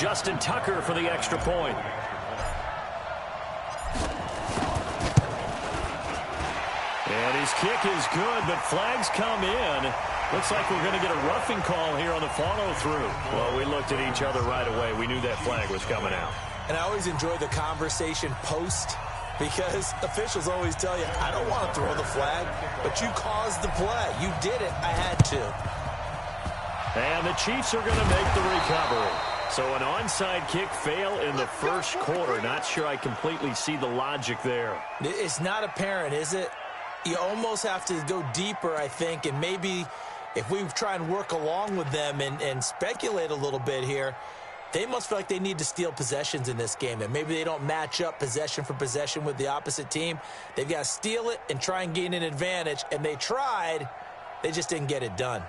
Justin Tucker for the extra point. And his kick is good, but flags come in. Looks like we're going to get a roughing call here on the follow-through. Well, we looked at each other right away. We knew that flag was coming out. And I always enjoy the conversation post because officials always tell you, I don't want to throw the flag, but you caused the play. You did it. I had to. And the Chiefs are going to make the recovery. So an onside kick fail in the first quarter. Not sure I completely see the logic there. It's not apparent, is it? You almost have to go deeper, I think, and maybe if we try and work along with them and speculate a little bit here, they must feel like they need to steal possessions in this game, and maybe they don't match up possession for possession with the opposite team. They've got to steal it and try and gain an advantage, and they tried. They just didn't get it done.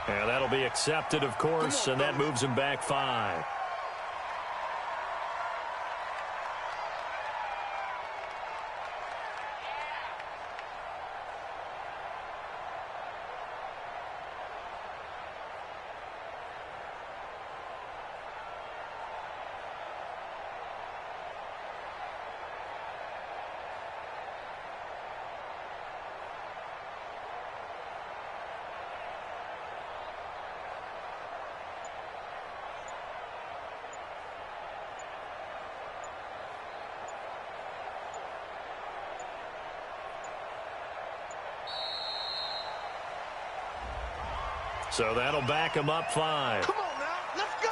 And that'll be accepted, of course, and that moves him back 5. So that'll back him up 5. Come on now, let's go.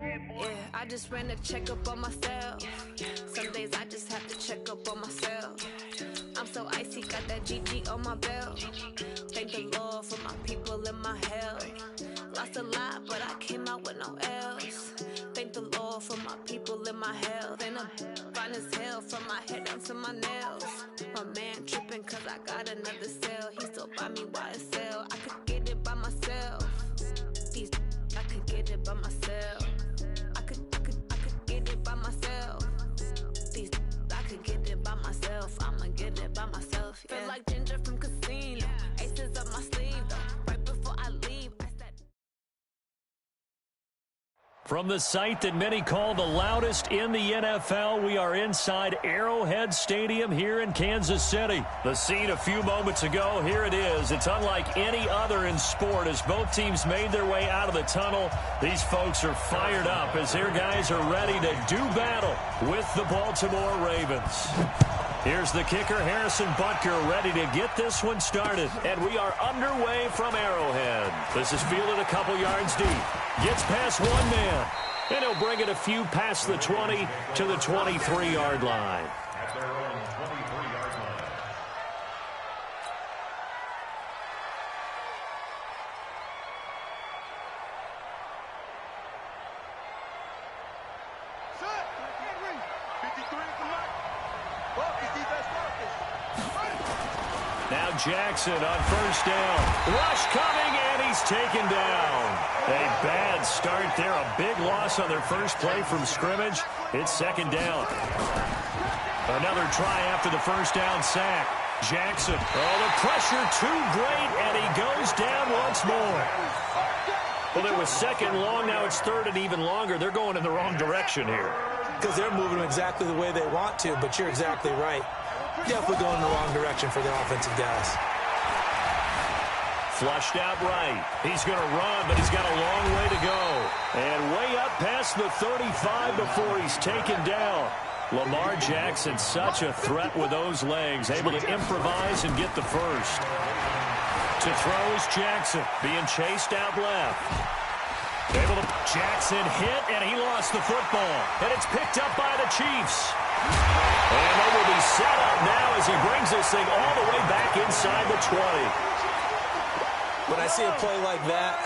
Yeah, I just ran a checkup on myself. Some days I just have to check up on myself. I'm so icy, got that GG on my belt. Thank the Lord for my people and my health. Lost a lot, but I came out with no else. Thank the Lord for my people and my health. And I'm fine as hell from my head down to my nails. My man tripping cause I got another cell. He still buy me YSL. I could get it by myself. These I could get it by myself. I could get it by myself. These I could get it by myself. I'ma get it by myself. Yeah. Feel like Ginger from Casino. Aces up my sleeve though. Right before I leave, I said. From the site that many call the loudest in the NFL, we are inside Arrowhead Stadium here in Kansas City. The scene a few moments ago, here it is. It's unlike any other in sport as both teams made their way out of the tunnel. These folks are fired up as their guys are ready to do battle with the Baltimore Ravens. Here's the kicker, Harrison Butker, ready to get this one started. And we are underway from Arrowhead. This is fielded a couple yards deep. Gets past one man. And he'll bring it a few past the 20 to the 23-yard line. At their own 23-yard line. Set. Henry. 53 from Mike. Focus, defense, focus. Now Jackson on first down. Rush coming, and he's taken down. A bad start there. A big loss on their first play from scrimmage. It's second down. Another try after the first down sack. Jackson. Oh, the pressure too great, and he goes down once more. Well, it was second long. Now it's third and even longer. They're going in the wrong direction here. Because they're moving them exactly the way they want to, but you're exactly right. Definitely going in the wrong direction for the offensive guys. Flushed out right. He's going to run, but he's got a long way to go. And way up past the 35 before he's taken down. Lamar Jackson, such a threat with those legs, able to improvise and get the first. To throw is Jackson, being chased out left. Jackson hit, and he lost the football. And it's picked up by the Chiefs. And they will be set up now as he brings this thing all the way back inside the 20. When I see a play like that,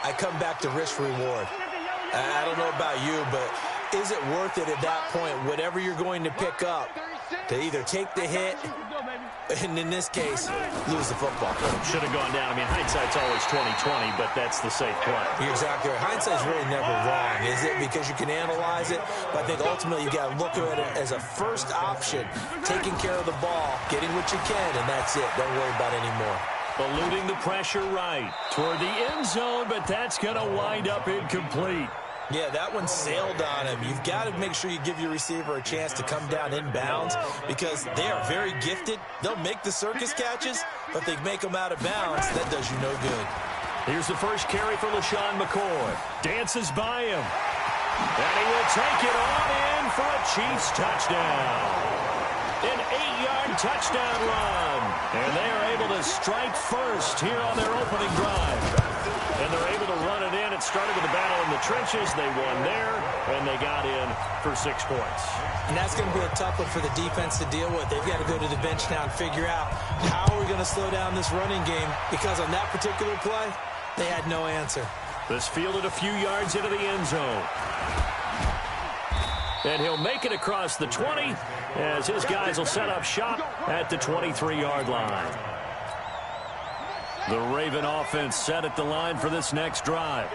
I come back to risk reward. I don't know about you, but is it worth it at that point, whatever you're going to pick up, to either take the hit, and in this case, lose the football? Should have gone down. I mean, hindsight's always 20/20, but that's the safe play. You're exactly right. Hindsight's really never wrong, is it? Because you can analyze it, but I think ultimately you got to look at it as a first option, taking care of the ball, getting what you can, and that's it. Don't worry about it anymore. Eluding the pressure right toward the end zone, but that's going to wind up incomplete. Yeah, that one sailed on him. You've got to make sure you give your receiver a chance to come down inbounds because they are very gifted. They'll make the circus catches, but they make them out of bounds. That does you no good. Here's the first carry for LaShawn McCoy. Dances by him. And he will take it on in for a Chiefs touchdown. An 8-yard touchdown run. And they are able to strike first here on their opening drive. And they're able to run it in. It started with a battle in the trenches. They won there, and they got in for 6 points. And that's going to be a tough one for the defense to deal with. They've got to go to the bench now and figure out how are we going to slow down this running game, because on that particular play, they had no answer. This fielded a few yards into the end zone. And he'll make it across the 20 as his guys will set up shop at the 23-yard line. The Raven offense set at the line for this next drive.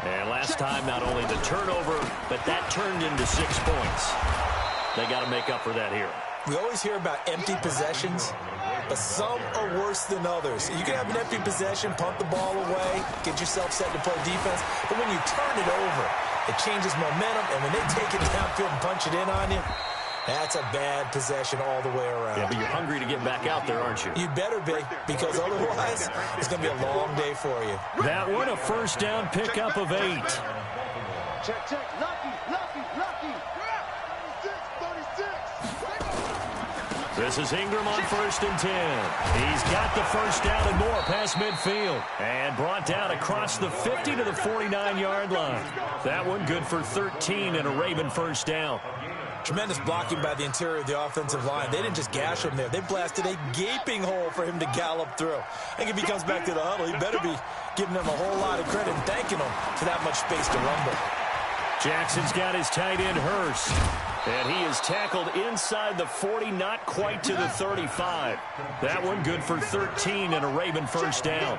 And last time, not only the turnover, but that turned into 6 points. They got to make up for that here. We always hear about empty possessions, but some are worse than others. You can have an empty possession, punt the ball away, get yourself set to play defense, but when you turn it over, it changes momentum, and when they take it downfield and punch it in on you, that's a bad possession all the way around. Yeah, but you're hungry to get back out there, aren't you? You better be, because otherwise it's going to be a long day for you. That one, a first down pickup of 8. Check, check. Lucky, lucky, lucky. 36. This is Ingram on 1st and 10. He's got the first down and more past midfield. And brought down across the 50 to the 49-yard line. That one good for 13 and a Raven first down. Tremendous blocking by the interior of the offensive line. They didn't just gash him there. They blasted a gaping hole for him to gallop through. I think if he comes back to the huddle, he better be giving them a whole lot of credit and thanking them for that much space to rumble. Jackson's got his tight end Hurst. And he is tackled inside the 40, not quite to the 35. That one good for 13 and a Raven first down.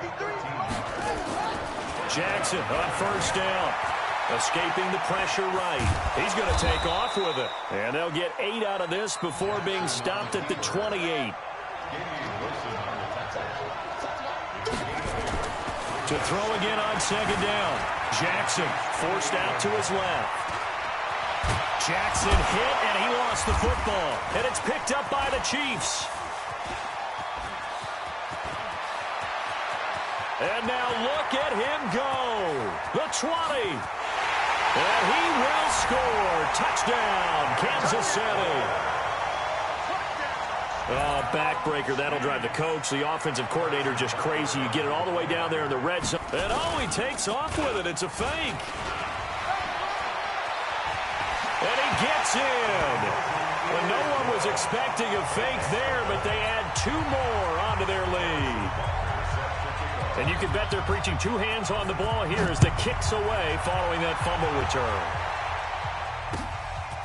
Jackson on first down. Escaping the pressure right. He's going to take off with it. And they'll get 8 out of this before being stopped at the 28. To throw again on second down. Jackson forced out to his left. Jackson hit, and he lost the football. And it's picked up by the Chiefs. And now look at him go. The 20. And he will score. Touchdown, Kansas City. Backbreaker. That'll drive the coach, the offensive coordinator, just crazy. You get it all the way down there in the red zone. And he takes off with it. It's a fake. And he gets in. Well, no one was expecting a fake there, but they add 2 more onto their lead. And you can bet they're preaching 2 hands on the ball here as the kick's away following that fumble return.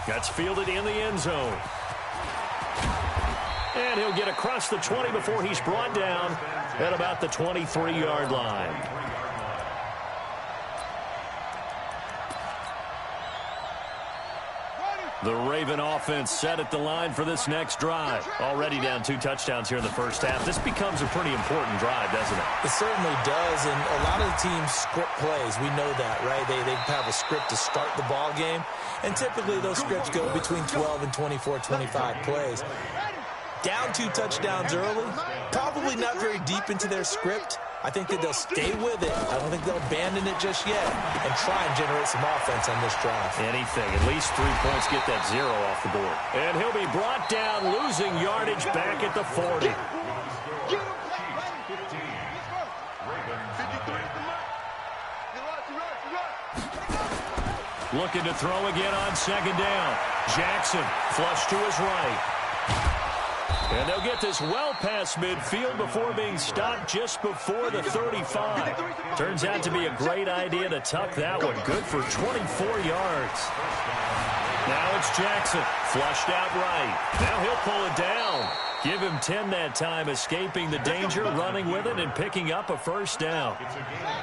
That's fielded in the end zone. And he'll get across the 20 before he's brought down at about the 23-yard line. The Raven offense set at the line for this next drive. Already down 2 touchdowns here in the first half. This becomes a pretty important drive, doesn't it? It certainly does, and a lot of the teams script plays. We know that, right? They have a script to start the ball game, and typically those scripts go between 12 and 24, 25 plays. down 2 touchdowns early, probably not very deep into their script. I think that they'll stay with it. I don't think they'll abandon it just yet and try and generate some offense on this drive. Anything. At least 3 points, get that 0 off the board. And he'll be brought down, losing yardage back at the 40. Looking to throw again on 2nd down. Jackson flush to his right. And they'll get this well past midfield before being stopped just before the 35. Turns out to be a great idea to tuck that one. Good for 24 yards. Now it's Jackson. Flushed out right. Now he'll pull it down. Give him 10 that time, escaping the danger, running with it, and picking up a 1st down.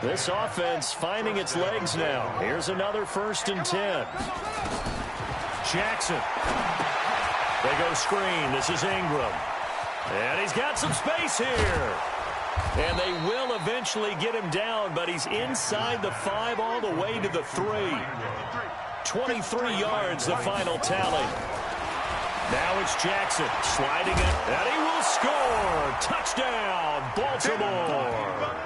This offense finding its legs now. Here's another 1st and 10. Jackson. They go screen. This is Ingram. And he's got some space here. And they will eventually get him down, but he's inside the 5 all the way to the 3. 23 yards, the final tally. Now it's Jackson sliding it, and he will score. Touchdown, Baltimore.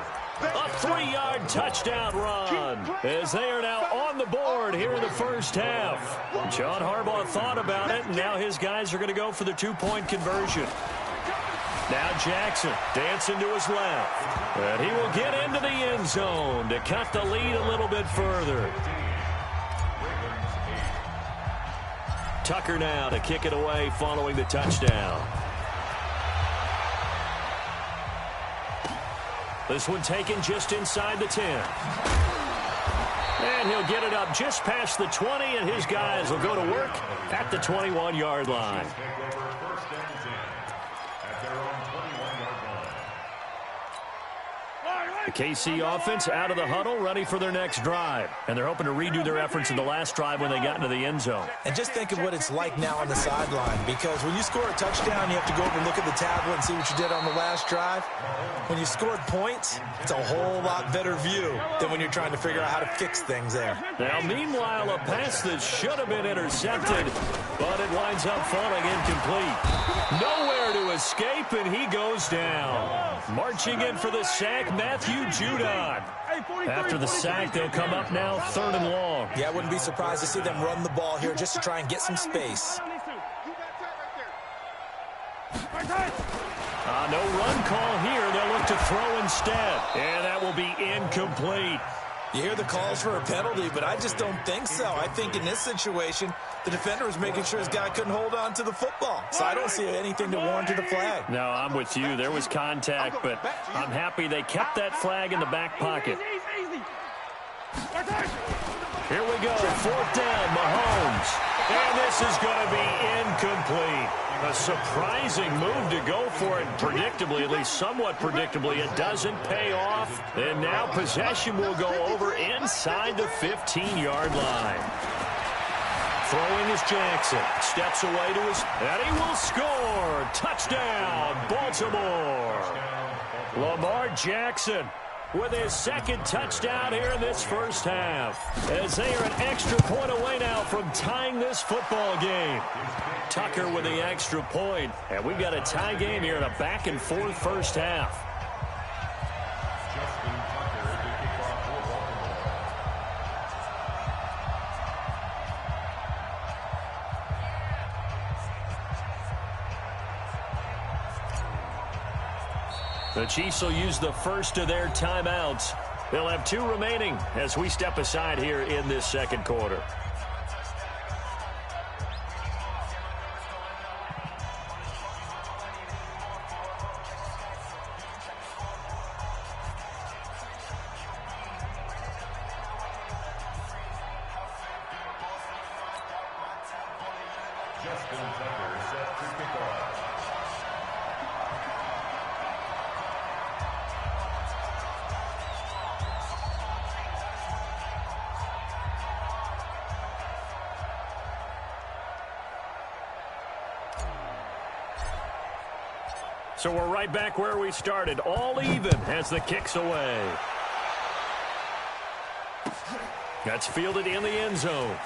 A 3-yard touchdown run as they are now on the board here in the 1st half. John Harbaugh thought about it, and now his guys are going to go for the 2-point conversion. Now Jackson dancing to his left, and he will get into the end zone to cut the lead a little bit further. Tucker now to kick it away following the touchdown. This one taken just inside the 10. And he'll get it up just past the 20, and his guys will go to work at the 21-yard line. The KC offense out of the huddle, ready for their next drive. And they're hoping to redo their efforts in the last drive when they got into the end zone. And just think of what it's like now on the sideline, because when you score a touchdown, you have to go over and look at the tablet and see what you did on the last drive. When you scored points, it's a whole lot better view than when you're trying to figure out how to fix things there. Now, meanwhile, a pass that should have been intercepted, but it winds up falling incomplete. Nowhere to escape, and he goes down. Marching in for the sack, Matthew Judon. After the sack, they'll come up now 3rd and long. Yeah, I wouldn't be surprised to see them run the ball here just to try and get some space. No run call here. They'll look to throw instead. And that will be incomplete. You hear the calls for a penalty, but I just don't think so. I think in this situation, the defender was making sure his guy couldn't hold on to the football. So I don't see anything to warrant a flag. No, I'm with you. There was contact, but I'm happy they kept that flag in the back pocket. Here we go. 4th down, Mahomes. And this is going to be incomplete. A surprising move to go for it predictably, at least somewhat predictably. It doesn't pay off. And now possession will go over inside the 15-yard line. Throwing is Jackson. Steps away to his... And he will score. Touchdown, Baltimore. Lamar Jackson with his 2nd touchdown here in this 1st half. As they are an extra point away now from tying this football game. Tucker with the extra point. And we've got a tie game here in a back-and-forth 1st half. The Chiefs will use the first of their timeouts. They'll have 2 remaining as we step aside here in this 2nd quarter. So we're right back where we started, all even as the kick's away. That's fielded in the end zone.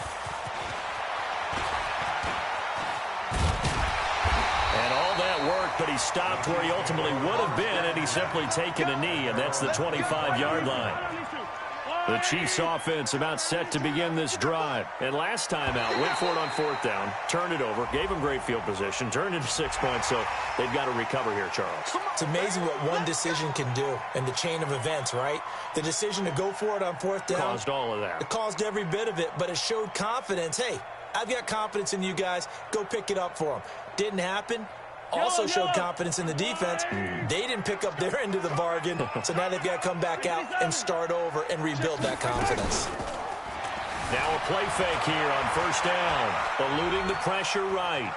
And all that work but he stopped where he ultimately would have been, and he's simply taken a knee, and that's the 25-yard line. The Chiefs offense about set to begin this drive. And last time out, went for it on 4th down, turned it over, gave them great field position, turned into 6 points, so they've got to recover here, Charles. It's amazing what one decision can do in the chain of events, right? The decision to go for it on 4th down. Caused all of that. It caused every bit of it, but it showed confidence. Hey, I've got confidence in you guys. Go pick it up for them. Didn't happen. Also showed confidence in the defense. They didn't pick up their end of the bargain, so now they've got to come back out and start over and rebuild that confidence. Now a play fake here on 1st down, eluding the pressure right.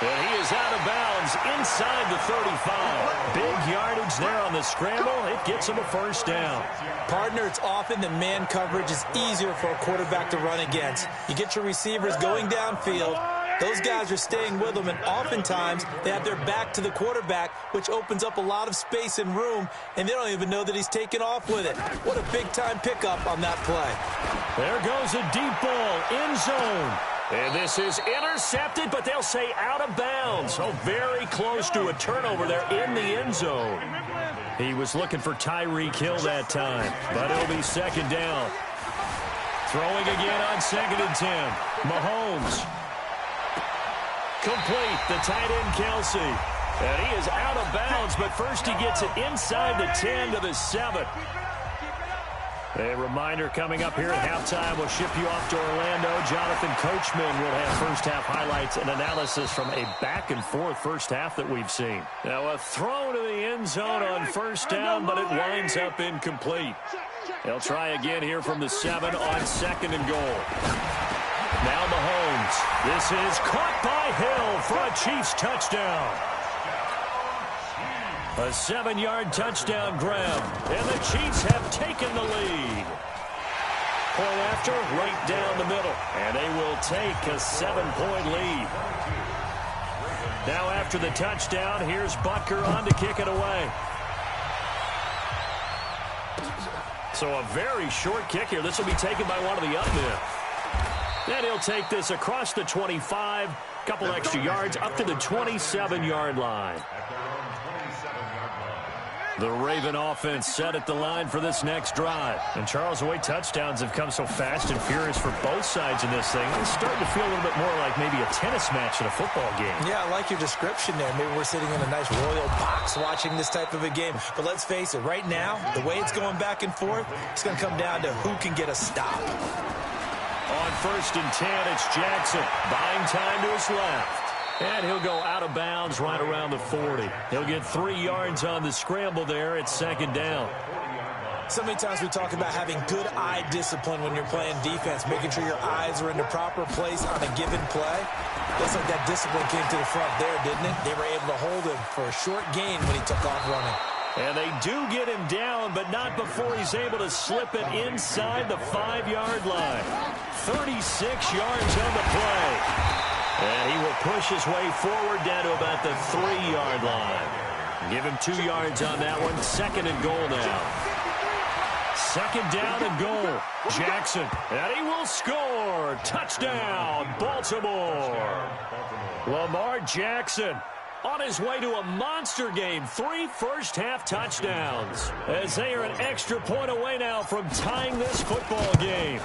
And he is out of bounds inside the 35. Big yardage there on the scramble. It gets him a 1st down. Partner, it's often that man coverage is easier for a quarterback to run against. You get your receivers going downfield. Those guys are staying with them, and oftentimes they have their back to the quarterback, which opens up a lot of space and room, and they don't even know that he's taken off with it. What a big-time pickup on that play. There goes a deep ball, end zone. And this is intercepted, but they'll say out of bounds. So very close to a turnover there in the end zone. He was looking for Tyreek Hill that time, but it'll be 2nd down. Throwing again on 2nd and 10. Mahomes. Complete, the tight end Kelsey. And he is out of bounds, but first he gets it inside the 10 to the 7. A reminder coming up here at halftime, we'll ship you off to Orlando. Jonathan Coachman will have first-half highlights and analysis from a back-and-forth first half that we've seen. Now a throw to the end zone on 1st down, but it winds up incomplete. They'll try again here from the 7 on 2nd and goal. Now Mahomes. This is caught by Hill for a Chiefs touchdown. A 7-yard touchdown grab, and the Chiefs have taken the lead. Point after, right down the middle, and they will take a 7-point lead. Now after the touchdown, here's Butker on to kick it away. So a very short kick here. This will be taken by one of the up men. Then he'll take this across the 25, couple extra yards, up to the 27-yard line. The Raven offense set at the line for this next drive. And Charles, the way touchdowns have come so fast and furious for both sides in this thing, it's starting to feel a little bit more like maybe a tennis match in a football game. Yeah, I like your description there. Maybe we're sitting in a nice royal box watching this type of a game. But let's face it, right now, the way it's going back and forth, it's going to come down to who can get a stop. On 1st and 10, it's Jackson, buying time to his left. And he'll go out of bounds right around the 40. He'll get 3 yards on the scramble there at 2nd down. So many times we talk about having good eye discipline when you're playing defense, making sure your eyes are in the proper place on a given play. Looks like that discipline came to the front there, didn't it? They were able to hold him for a short gain when he took off running. And they do get him down, but not before he's able to slip it inside the 5-yard line. 36 yards on the play. And he will push his way forward down to about the 3-yard line. Give him 2 yards on that one. 2nd and goal now. 2nd down and goal. Jackson. And he will score. Touchdown, Baltimore. Lamar Jackson on his way to a monster game. 3 first-half touchdowns. As they are an extra point away now from tying this football game.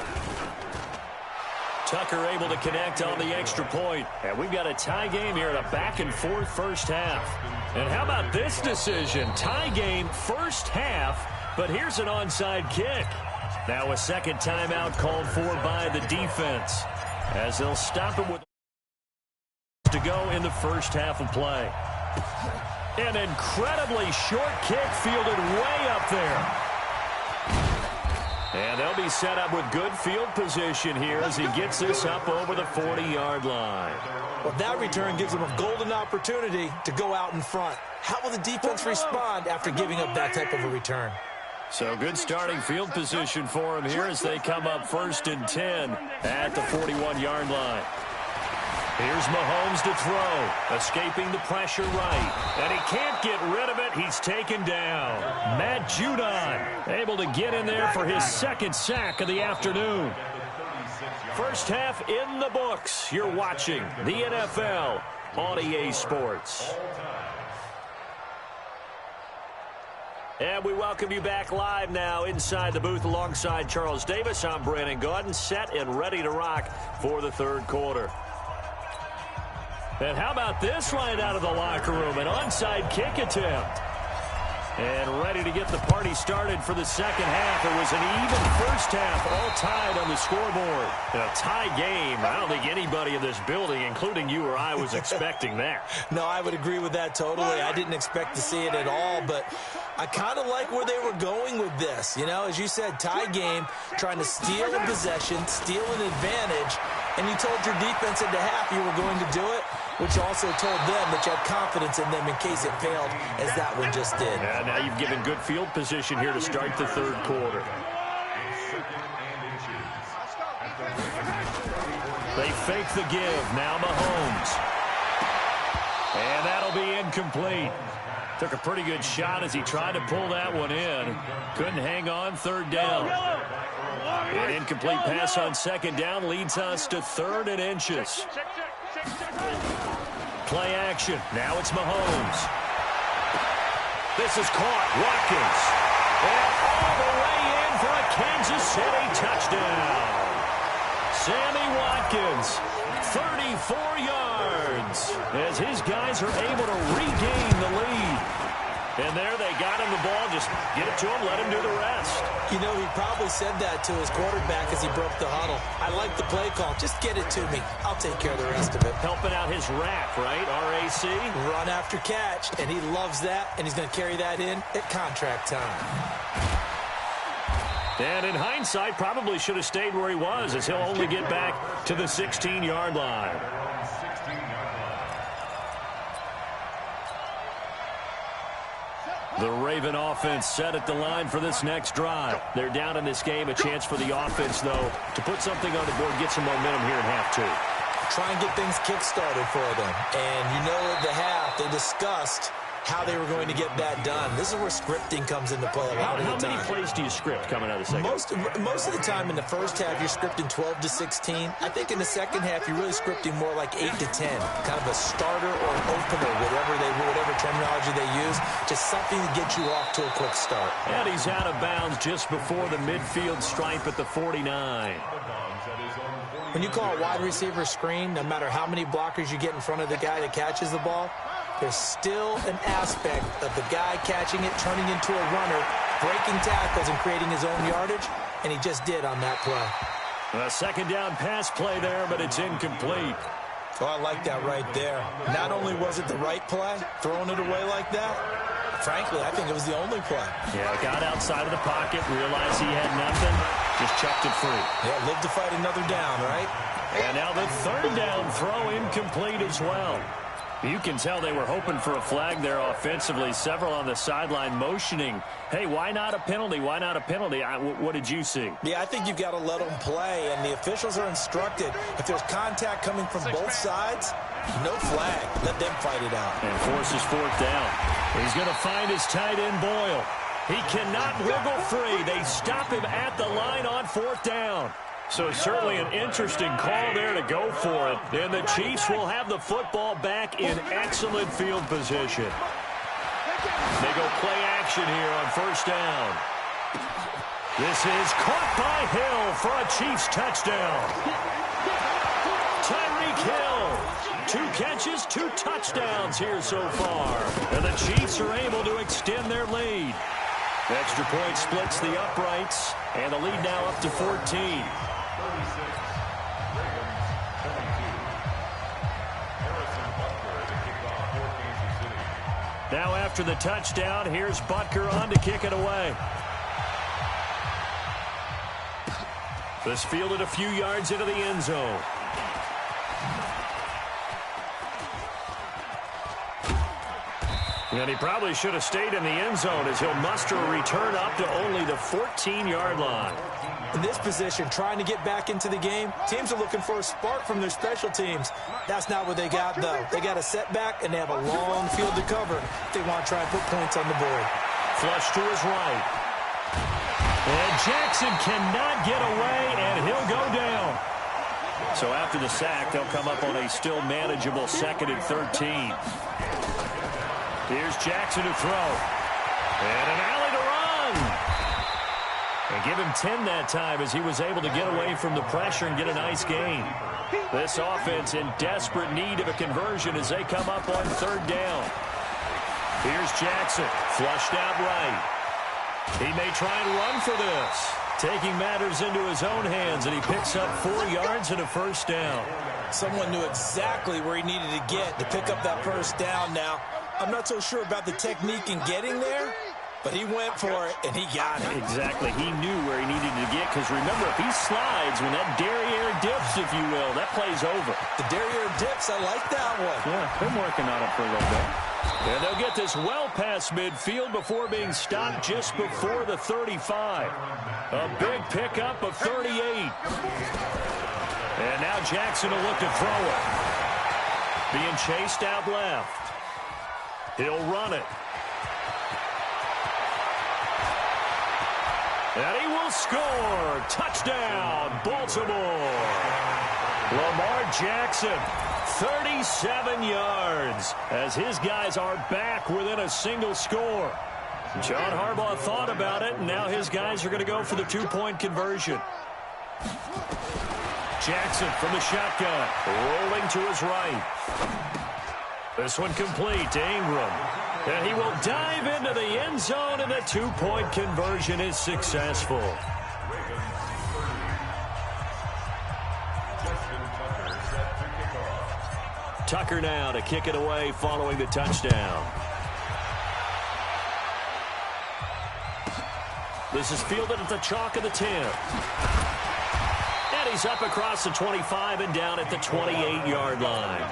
Tucker able to connect on the extra point. And we've got a tie game here in a back-and-forth first half. And how about this decision? Tie game first half, but here's an onside kick. Now a second timeout called for by the defense, as they'll stop it with to go in the first half of play. An incredibly short kick fielded way up there. And they'll be set up with good field position here as he gets this up over the 40-yard line. Well, that return gives them a golden opportunity to go out in front. How will the defense respond after giving up that type of a return? So good starting field position for him here as they come up 1st and 10 at the 41-yard line. Here's Mahomes to throw, escaping the pressure right. And he can't get rid of it. He's taken down. Matt Judon able to get in there for his 2nd sack of the afternoon. First half in the books. You're watching the NFL on EA Sports. And we welcome you back live now inside the booth alongside Charles Davis. I'm Brandon Gaudin, set and ready to rock for the third quarter. And how about this right out of the locker room? An onside kick attempt. And ready to get the party started for the second half. It was an even first half, all tied on the scoreboard. A tie game. I don't think anybody in this building, including you or I, was expecting that. No, I would agree with that totally. I didn't expect to see it at all, but I kind of like where they were going with this. You know, as you said, tie game, trying to steal a possession, steal an advantage, and you told your defense at the half you were going to do it, which also told them that you had confidence in them in case it failed, as that one just did. And now you've given good field position here to start the third quarter. They fake the give. Now Mahomes. And that'll be incomplete. Took a pretty good shot as he tried to pull that one in. Couldn't hang on. Third down. An incomplete pass on second down leads us to third and inches. Play action. Now it's Mahomes. This is caught. Watkins. And all the way in for a Kansas City touchdown. Sammy Watkins, 34 yards, as his guys are able to regain the lead. And there they got him the ball. Just get it to him, let him do the rest. You know, he probably said that to his quarterback as he broke the huddle. I like the play call. Just get it to me. I'll take care of the rest of it. Helping out his RAC, right? R-A-C? Run after catch, and he loves that, and he's going to carry that in at contract time. And in hindsight, probably should have stayed where he was, as he'll only get back to the 16-yard line. The Raven offense set at the line for this next drive. They're down in this game. A chance for the offense, though, to put something on the board, get some momentum here in half two. Try and get things kick-started for them. And you know at the half, they discussed how they were going to get that done. This is where scripting comes into play a lot of the time. How many plays do you script coming out of the second? Most of the time in the first half, you're scripting 12 to 16. I think in the second half, you're really scripting more like 8 to 10. Kind of a starter or an opener, whatever terminology they use. Just something to get you off to a quick start. And he's out of bounds just before the midfield stripe at the 49. When you call a wide receiver screen, no matter how many blockers you get in front of the guy that catches the ball, there's still an aspect of the guy catching it, turning into a runner, breaking tackles and creating his own yardage, and he just did on that play. A second down pass play there, but it's incomplete. Oh, I like that right there. Not only was it the right play, throwing it away like that, frankly, I think it was the only play. Yeah, got outside of the pocket, realized he had nothing, just chucked it free. Yeah, live to fight another down, right? And now the third down throw incomplete as well. You can tell they were hoping for a flag there offensively. Several on the sideline motioning, hey, why not a penalty? Why not a penalty? What did you see? Yeah, I think you've got to let them play, and the officials are instructed. If there's contact coming from both sides, no flag. Let them fight it out. And forces fourth down. He's going to find his tight end, Boyle. He cannot wiggle free. They stop him at the line on fourth down. So certainly an interesting call there to go for it. And the Chiefs will have the football back in excellent field position. They go play action here on first down. This is caught by Hill for a Chiefs touchdown. Tyreek Hill, 2 catches, 2 touchdowns here so far. And the Chiefs are able to extend their lead. Extra point splits the uprights, and the lead now up to 14. Now after the touchdown, here's Butker on to kick it away. This fielded a few yards into the end zone. And he probably should have stayed in the end zone as he'll muster a return up to only the 14-yard line. In this position, trying to get back into the game, teams are looking for a spark from their special teams. That's not what they got, though. They got a setback, and they have a long field to cover if they want to try and put points on the board. Flush to his right. And Jackson cannot get away, and he'll go down. So after the sack, they'll come up on a still manageable 2nd and 13. Here's Jackson to throw. And an alley to run. And give him 10 that time as he was able to get away from the pressure and get a nice gain. This offense in desperate need of a conversion as they come up on 3rd down. Here's Jackson, flushed out right. He may try and run for this. Taking matters into his own hands, and he picks up 4 yards and a 1st down. Someone knew exactly where he needed to get to pick up that 1st down. Now, I'm not so sure about the technique in getting there, but he went for it, and he got it. Exactly. He knew where he needed to get, because remember, if he slides, when that derriere dips, if you will, that play's over. The derriere dips, I like that one. Yeah, been working on it for a little bit. And they'll get this well past midfield before being stopped just before the 35. A big pickup of 38. And now Jackson will look to throw it. Being chased out left. He'll run it. And he will score. Touchdown, Baltimore. Lamar Jackson, 37 yards, as his guys are back within a single score. John Harbaugh thought about it, and now his guys are going to go for the 2-point conversion. Jackson from the shotgun, rolling to his right. This one complete to Ingram. And he will dive into the end zone, and the 2-point conversion is successful. Tucker now to kick it away following the touchdown. This is fielded at the chalk of the 10. And he's up across the 25 and down at the 28-yard line.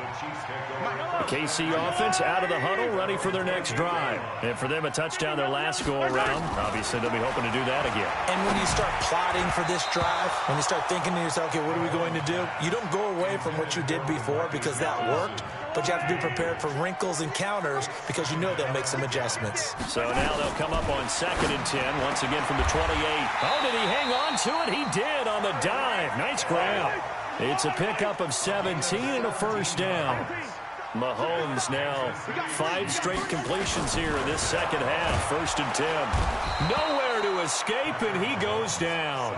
The KC offense out of the huddle, ready for their next drive. And for them, a touchdown their last go-around. Obviously, they'll be hoping to do that again. And when you start plotting for this drive, when you start thinking to yourself, okay, what are we going to do? You don't go away from what you did before because that worked, but you have to be prepared for wrinkles and counters because you know they'll make some adjustments. So now they'll come up on 2nd and 10, once again from the 28. Oh, did he hang on to it? He did on the dive. Nice grab. It's a pickup of 17 and a 1st down. Mahomes now 5 straight completions here in this 2nd half. 1st and 10. Nowhere to escape, and he goes down.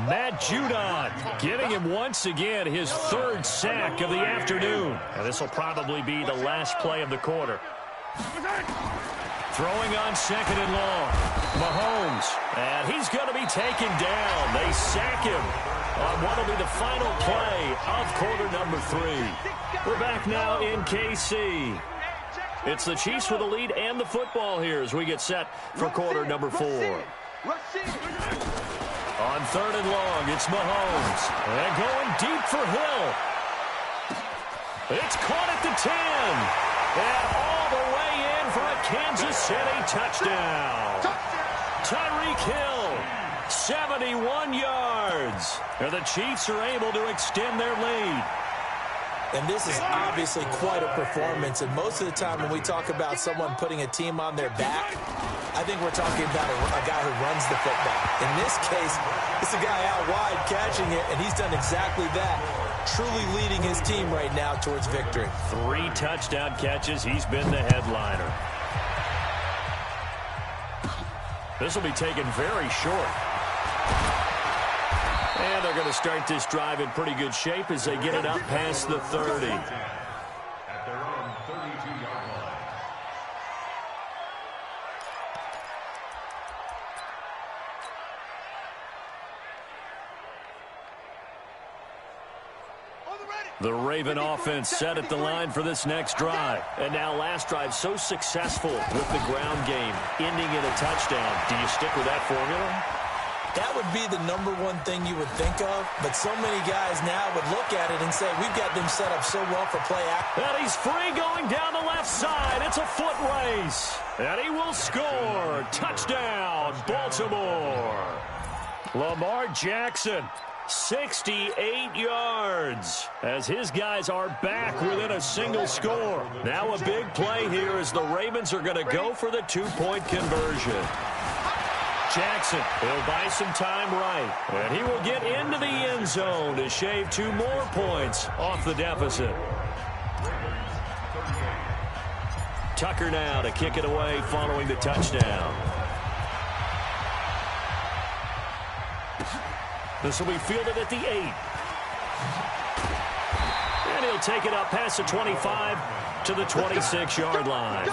Matt Judon getting him once again his 3rd sack of the afternoon. And this will probably be the last play of the quarter. Throwing on 2nd and long. Mahomes, and he's going to be taken down. They sack him on what will be the final play of quarter number 3. We're back now in KC. It's the Chiefs with the lead and the football here as we get set for quarter number 4. On 3rd and long, it's Mahomes. And going deep for Hill. It's caught at the 10. And all the way in for a Kansas City touchdown. Tyreek Hill, 71 yards. And the Chiefs are able to extend their lead. And this is obviously quite a performance. And most of the time when we talk about someone putting a team on their back, I think we're talking about a guy who runs the football. In this case, it's a guy out wide catching it, and he's done exactly that, truly leading his team right now towards victory. 3 touchdown catches. He's been the headliner. This will be taken very short. And they're going to start this drive in pretty good shape as they get it up past the 30. At their own 32-yard line. The Raven offense set at the line for this next drive. And now last drive so successful with the ground game, ending in a touchdown. Do you stick with that formula? That would be the #1 thing you would think of, but so many guys now would look at it and say, we've got them set up so well for play action. And he's free going down the left side. It's a foot race. And he will score. Touchdown, Baltimore. Lamar Jackson, 68 yards, as his guys are back within a single score. Now a big play here as the Ravens are going to go for the 2-point conversion. Jackson, he'll buy some time right. And he will get into the end zone to shave 2 more points off the deficit. Tucker now to kick it away following the touchdown. This will be fielded at the 8. And he'll take it up past the 25 to the 26-yard line.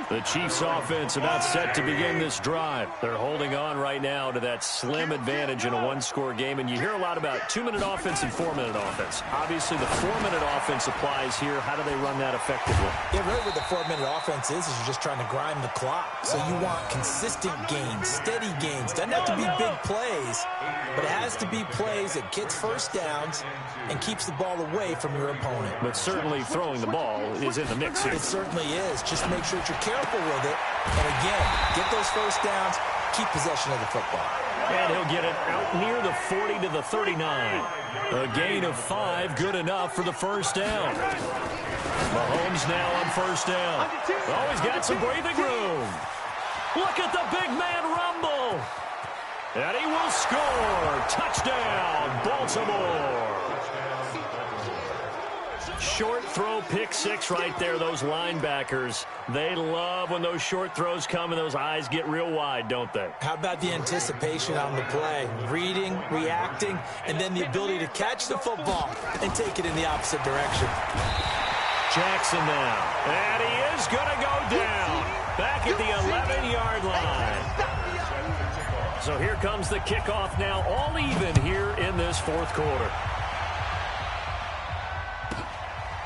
The Chiefs offense about set to begin this drive. They're holding on right now to that slim advantage in a one-score game. And you hear a lot about 2-minute offense and 4-minute offense. Obviously, the 4-minute offense applies here. How do they run that effectively? Yeah, really what the 4-minute offense is you're just trying to grind the clock. So you want consistent gains, steady gains. Doesn't have to be big plays, but it has to be plays that gets first downs and keeps the ball away from your opponent. But certainly throwing the ball is in the mix here. It certainly is. Just make sure that you're careful with it. And again, get those first downs, keep possession of the football. And he'll get it out near the 40 to the 39. A gain of 5, good enough for the first down. Mahomes now on first down. Oh, he's got some breathing room. Look at the big man rumble. And he will score. Touchdown, Baltimore. Short throw, pick 6 right there. Those linebackers, they love when those short throws come and those eyes get real wide, don't they? How about the anticipation on the play? Reading, reacting, and then the ability to catch the football and take it in the opposite direction. Jackson now. And he is going to go down. Back at the 11-yard line. So here comes the kickoff now, all even here in this fourth quarter.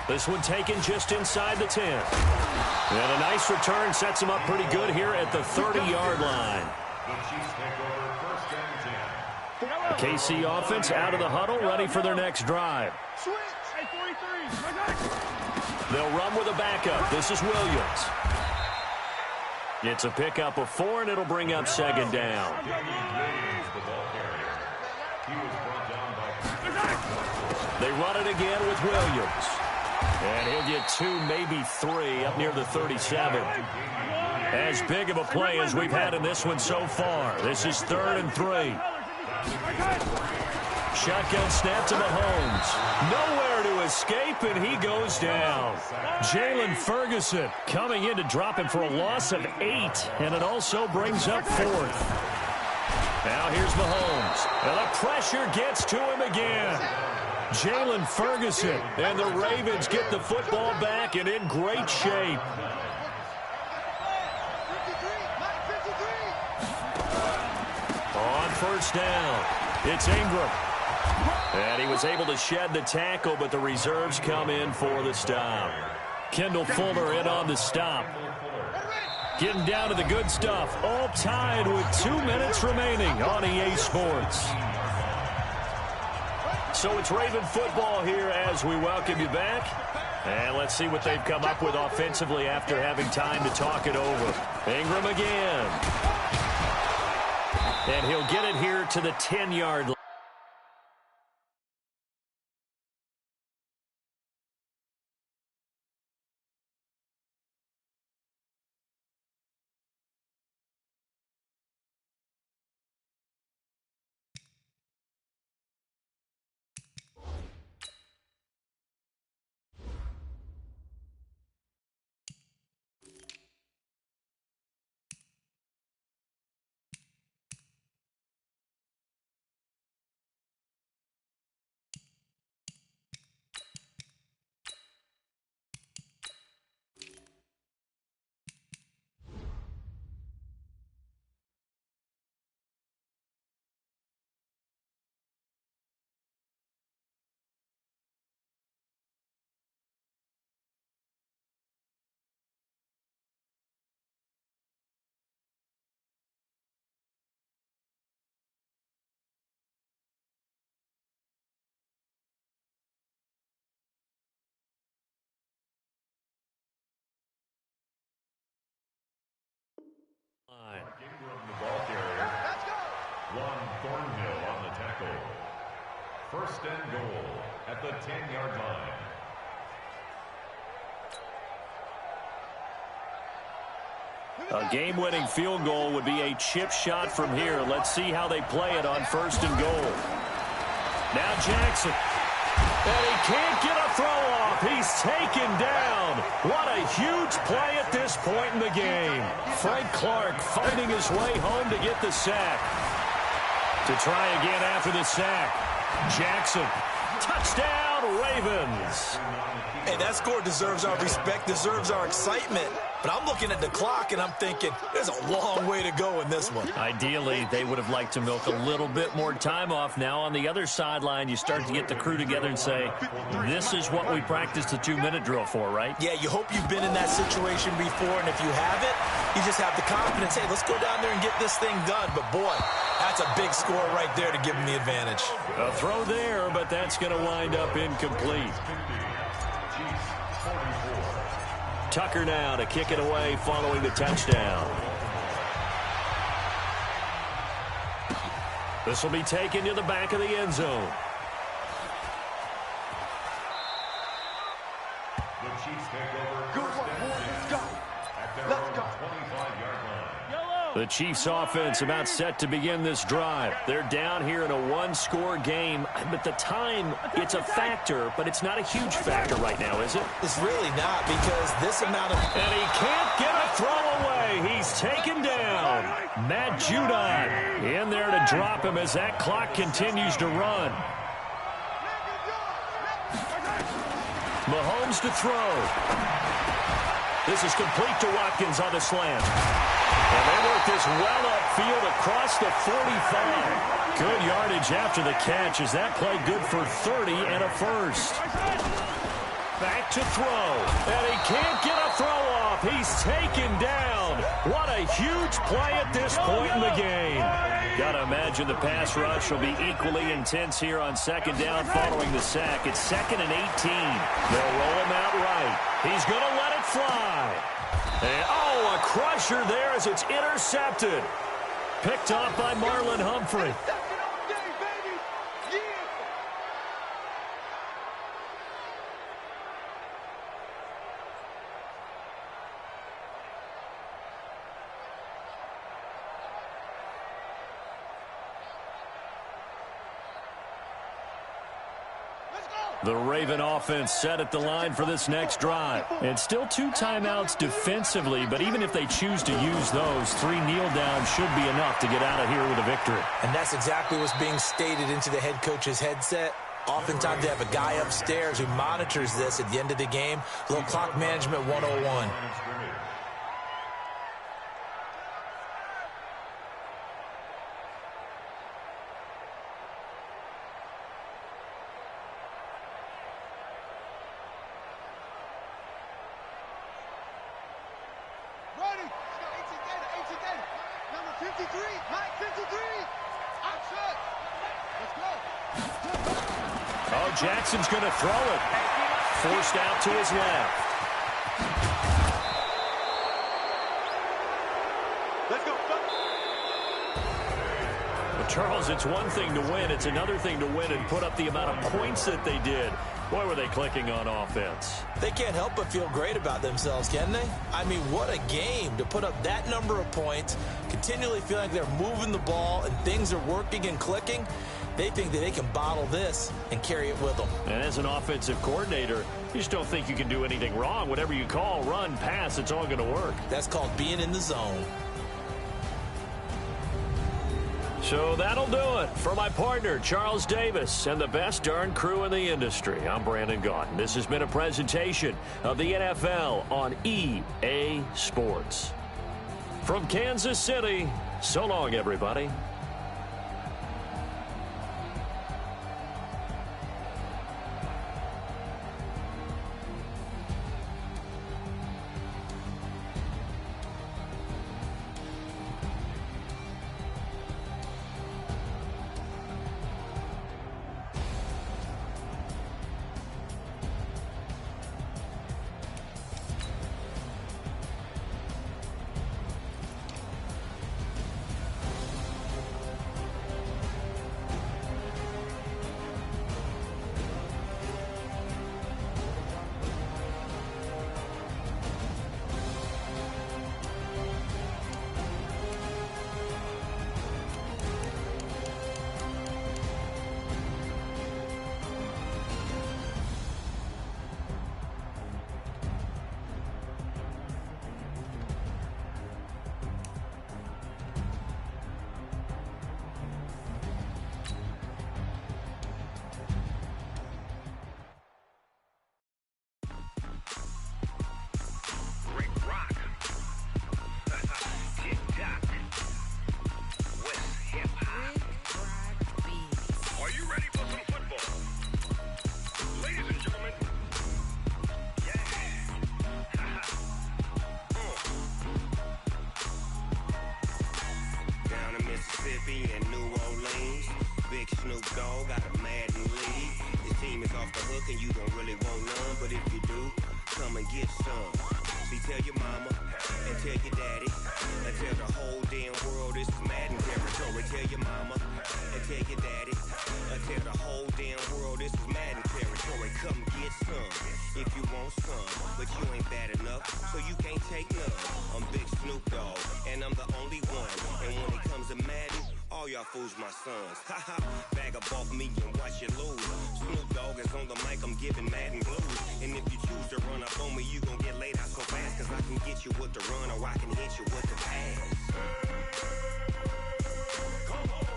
This one taken just inside the 10. And a nice return sets him up pretty good here at the 30-yard line. The KC offense out of the huddle, ready for their next drive. They'll run with a backup. This is Williams. It's a pickup of 4, and it'll bring up second down. They run it again with Williams. And he'll get 2, maybe 3, up near the 37. As big of a play as we've had in this one so far. This is 3rd and 3. Shotgun snap to Mahomes. Nowhere to escape, and he goes down. Jalen Ferguson coming in to drop him for a loss of 8, and it also brings up 4th. Now here's Mahomes. And the pressure gets to him again. Jalen Ferguson, and the Ravens get the football back and in great shape. On first down, it's Ingram. And he was able to shed the tackle, but the reserves come in for the stop. Kendall Fuller in on the stop. Getting down to the good stuff, all tied with 2 minutes remaining on EA Sports. So it's Raven football here as we welcome you back. And let's see what they've come up with offensively after having time to talk it over. Ingram again. And he'll get it here to the 10-yard line. Ingram, the ball carrier. Juan Thornhill on the tackle. 1st and goal at the 10-yard line. A game-winning field goal would be a chip shot from here. Let's see how they play it on 1st and goal. Now Jackson. And he can't get a throw off. He's taken down. What a huge play at this point in the game. Frank Clark fighting his way home to get the sack. To try again after the sack. Jackson. Touchdown, Ravens. Hey, that score deserves our respect, deserves our excitement. But I'm looking at the clock, and I'm thinking there's a long way to go in this one. Ideally, they would have liked to milk a little bit more time off. Now, on the other sideline, you start to get the crew together and say, this is what we practiced the 2-minute drill for, right? Yeah, you hope you've been in that situation before, and if you haven't, you just have the confidence, hey, let's go down there and get this thing done. But, boy, that's a big score right there to give them the advantage. A throw there, but that's going to wind up incomplete. Tucker now to kick it away following the touchdown. This will be taken to the back of the end zone. The Chiefs take over first and 6 at their own 25-yard line. The Chiefs offense about set to begin this drive. They're down here in a one-score game, but the time, it's a factor, but it's not a huge factor right now, is it? It's really not, because this amount of... And he can't get a throw away. He's taken down. Matt Judon in there to drop him as that clock continues to run. Mahomes to throw. This is complete to Watkins on the slant. And they work this well upfield across the 45. Good yardage after the catch as that play good for 30 and a first. Back to throw. And he can't get a throw off. He's taken down. What a huge play at this point in the game. Got to imagine the pass rush will be equally intense here on 2nd down following the sack. It's 2nd and 18. They'll roll him out right. He's going to let it fly. And, oh, a crusher there as it's intercepted. Picked off by Marlon Humphrey. The Raven offense set at the line for this next drive. And still 2 timeouts defensively, but even if they choose to use those, 3 kneel downs should be enough to get out of here with a victory. And that's exactly what's being stated into the head coach's headset. Oftentimes they have a guy upstairs who monitors this at the end of the game. A little clock management 101. Jackson's going to throw it. Forced out to his left. Let's go. Well, Charles, it's one thing to win. It's another thing to win and put up the amount of points that they did. Boy, were they clicking on offense. They can't help but feel great about themselves, can they? I mean, what a game to put up that number of points, continually feel like they're moving the ball and things are working and clicking. They think that they can bottle this and carry it with them. And as an offensive coordinator, you just don't think you can do anything wrong. Whatever you call, run, pass, it's all going to work. That's called being in the zone. So that'll do it. For my partner, Charles Davis, and the best darn crew in the industry, I'm Brandon Gaudin. This has been a presentation of the NFL on EA Sports. From Kansas City, so long, everybody. the hook and you don't really want none. But if you do, come and get some. See, tell your mama and tell your daddy and tell the whole damn world this is Madden territory. Tell your mama and tell your daddy and tell the whole damn world this is Madden territory. Come get some if you want some, but you ain't bad enough, so you can't take none. I'm Big Snoop Dogg, and I'm the only one. And when it comes to Madden, all y'all fools my sons. Haha, bag up off me and watch you lose. Snoop Dogg is on the mic, I'm giving Madden blues. And if you choose to run up on me, you gon' get laid out so fast, cause I can get you with the run or I can hit you with the pass. Come on.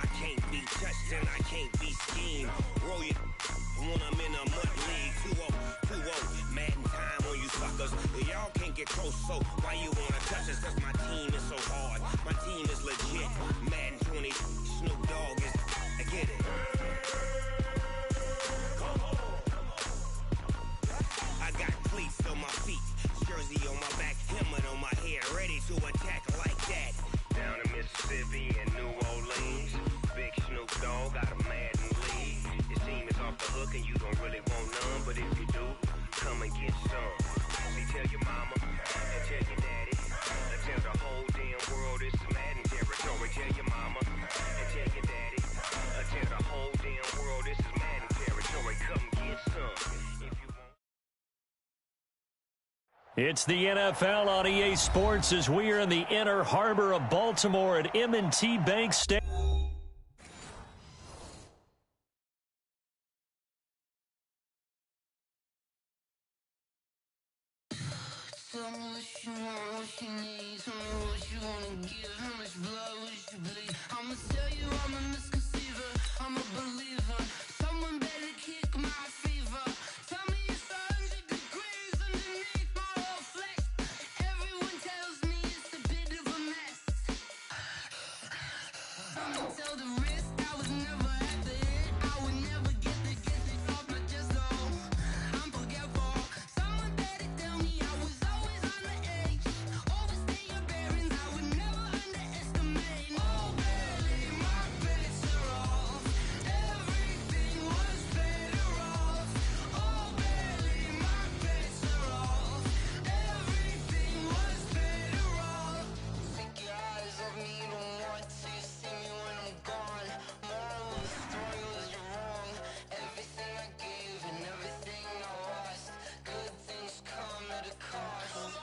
I can't be touched and I can't be schemed. Roll it when I'm in a mud league. 2-0, Madden time on you suckers. Y'all can't get close, so why you wanna touch us? Cause my team is so hard, my team is legit. Madden 20, Snoop Dogg is, I get it. Come on. I got cleats on my feet, jersey on my back, helmet on my head, ready to attack like that. Down in Mississippi and New Orleans, Big Snoop Dogg got a Madden league. Your team is off the hook and you don't really want none, but if you do, come and get some. See, tell your mama and tell your daddy and tell the whole damn world this is Madden territory. Tell your mama and tell your daddy and tell the whole damn world this is Madden territory. Come get some if you want. It's the NFL on EA Sports as we are in the inner harbor of Baltimore at M&T Bank Stadium. Tell me what you want, what you need. Tell me what you wanna give. How much blood would you bleed? I'ma tell you I'm a misconceiver. I'm a believer. Someone better kick my fever. Tell me it's 100 degrees underneath my whole flesh. Everyone tells me it's a bit of a mess. I'ma tell the risk I was never at the hit. I would never get it off my chest though. I'm forgetful. Someone better tell me I was always on the edge. Overstay your bearings, I would never underestimate. Oh baby, my bets are off. Everything was better off. Oh baby, my bets are off. Everything was better off. Take your eyes off me, you don't want to see me when I'm gone. Moral of the story was you're wrong. Everything I gave and everything I lost. Good things come at a cost.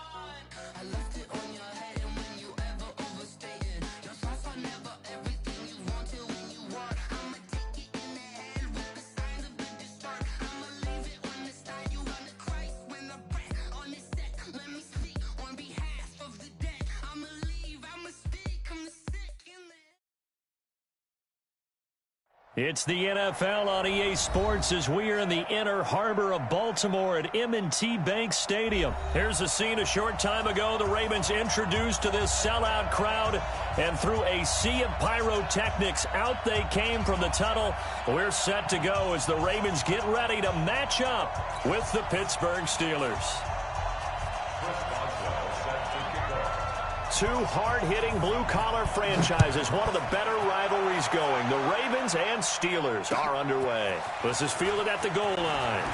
I left it on your head, and when you ever overstated, your thoughts are never everything you wanted when you want. I'ma take it in the head with the signs of a distort. I'ma leave it on the side. You wanna Christ when I breath on this set. Let me speak on behalf of the dead. I'ma leave, I'ma speak, I'm the sick in the It's the NFL on EA Sports as we are in the inner harbor of Baltimore at M&T Bank Stadium. Here's a scene a short time ago. The Ravens introduced to this sellout crowd, and through a sea of pyrotechnics, out they came from the tunnel. We're set to go as the Ravens get ready to match up with the Pittsburgh Steelers. Two hard-hitting blue-collar franchises, one of the better rivalries going. The Ravens and Steelers are underway. This is fielded at the goal line.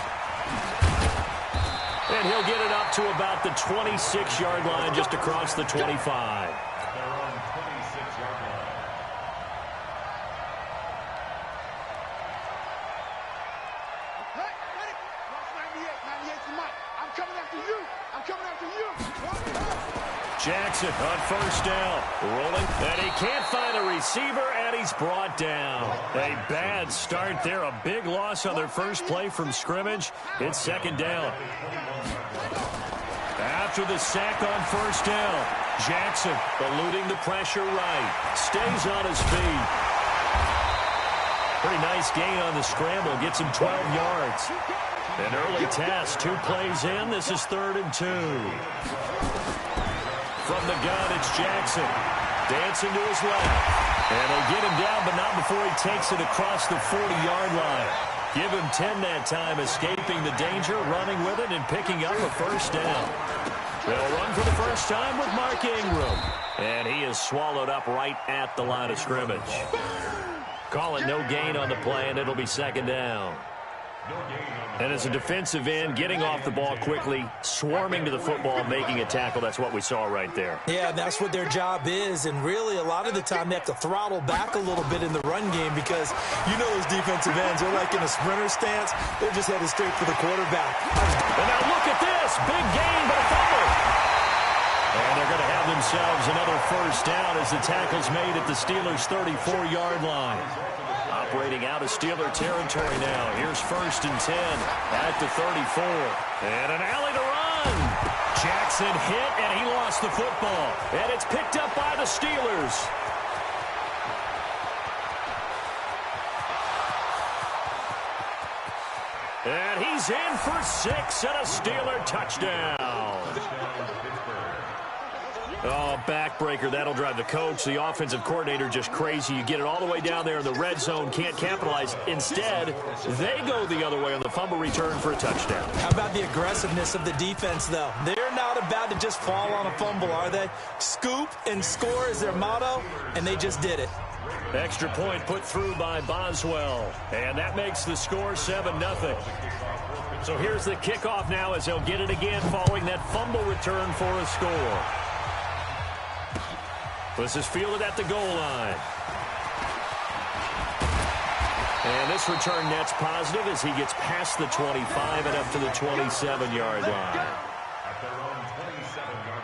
And he'll get it up to about the 26-yard line, just across the 25. They're on 26-yard line. Hey, ready? Watch 98. 98's the mic. I'm coming after you. I'm coming after you. Jackson on first down, rolling, and he can't find a receiver, and he's brought down. A bad start there, a big loss on their first play from scrimmage. It's second down. After the sack on first down, Jackson eluding the pressure right, stays on his feet. Pretty nice gain on the scramble, gets him 12 yards. An early test, 2 plays in, this is 3rd and 2. From the gun, it's Jackson. Dancing to his left. And they'll get him down, but not before he takes it across the 40-yard line. Give him 10 that time, escaping the danger, running with it, and picking up a first down. They'll run for the first time with Mark Ingram. And he is swallowed up right at the line of scrimmage. Call it no gain on the play, and it'll be second down. And as a defensive end, getting off the ball quickly, swarming to the football, making a tackle, that's what we saw right there. Yeah, and that's what their job is. And really, a lot of the time, they have to throttle back a little bit in the run game because you know those defensive ends, they're like in a sprinter stance. They're just headed straight for the quarterback. And now look at this. Big gain, but a fumble. And they're going to have themselves another first down as the tackle's made at the Steelers' 34-yard line. Operating out of Steeler territory now. Here's 1st and 10 at the 34. And an alley to run. Jackson hit, and he lost the football. And it's picked up by the Steelers. And he's in for 6 and a Steeler touchdown. Oh, backbreaker. That'll drive the coach, the offensive coordinator, just crazy. You get it all the way down there in the red zone, can't capitalize. Instead, they go the other way on the fumble return for a touchdown. How about the aggressiveness of the defense, though? They're not about to just fall on a fumble, are they? Scoop and score is their motto, and they just did it. Extra point put through by Boswell. And that makes the score 7-0. So here's the kickoff now as they'll get it again following that fumble return for a score. This is fielded at the goal line. And this return net's positive as he gets past the 25 and up to the 27-yard line. At their own 27-yard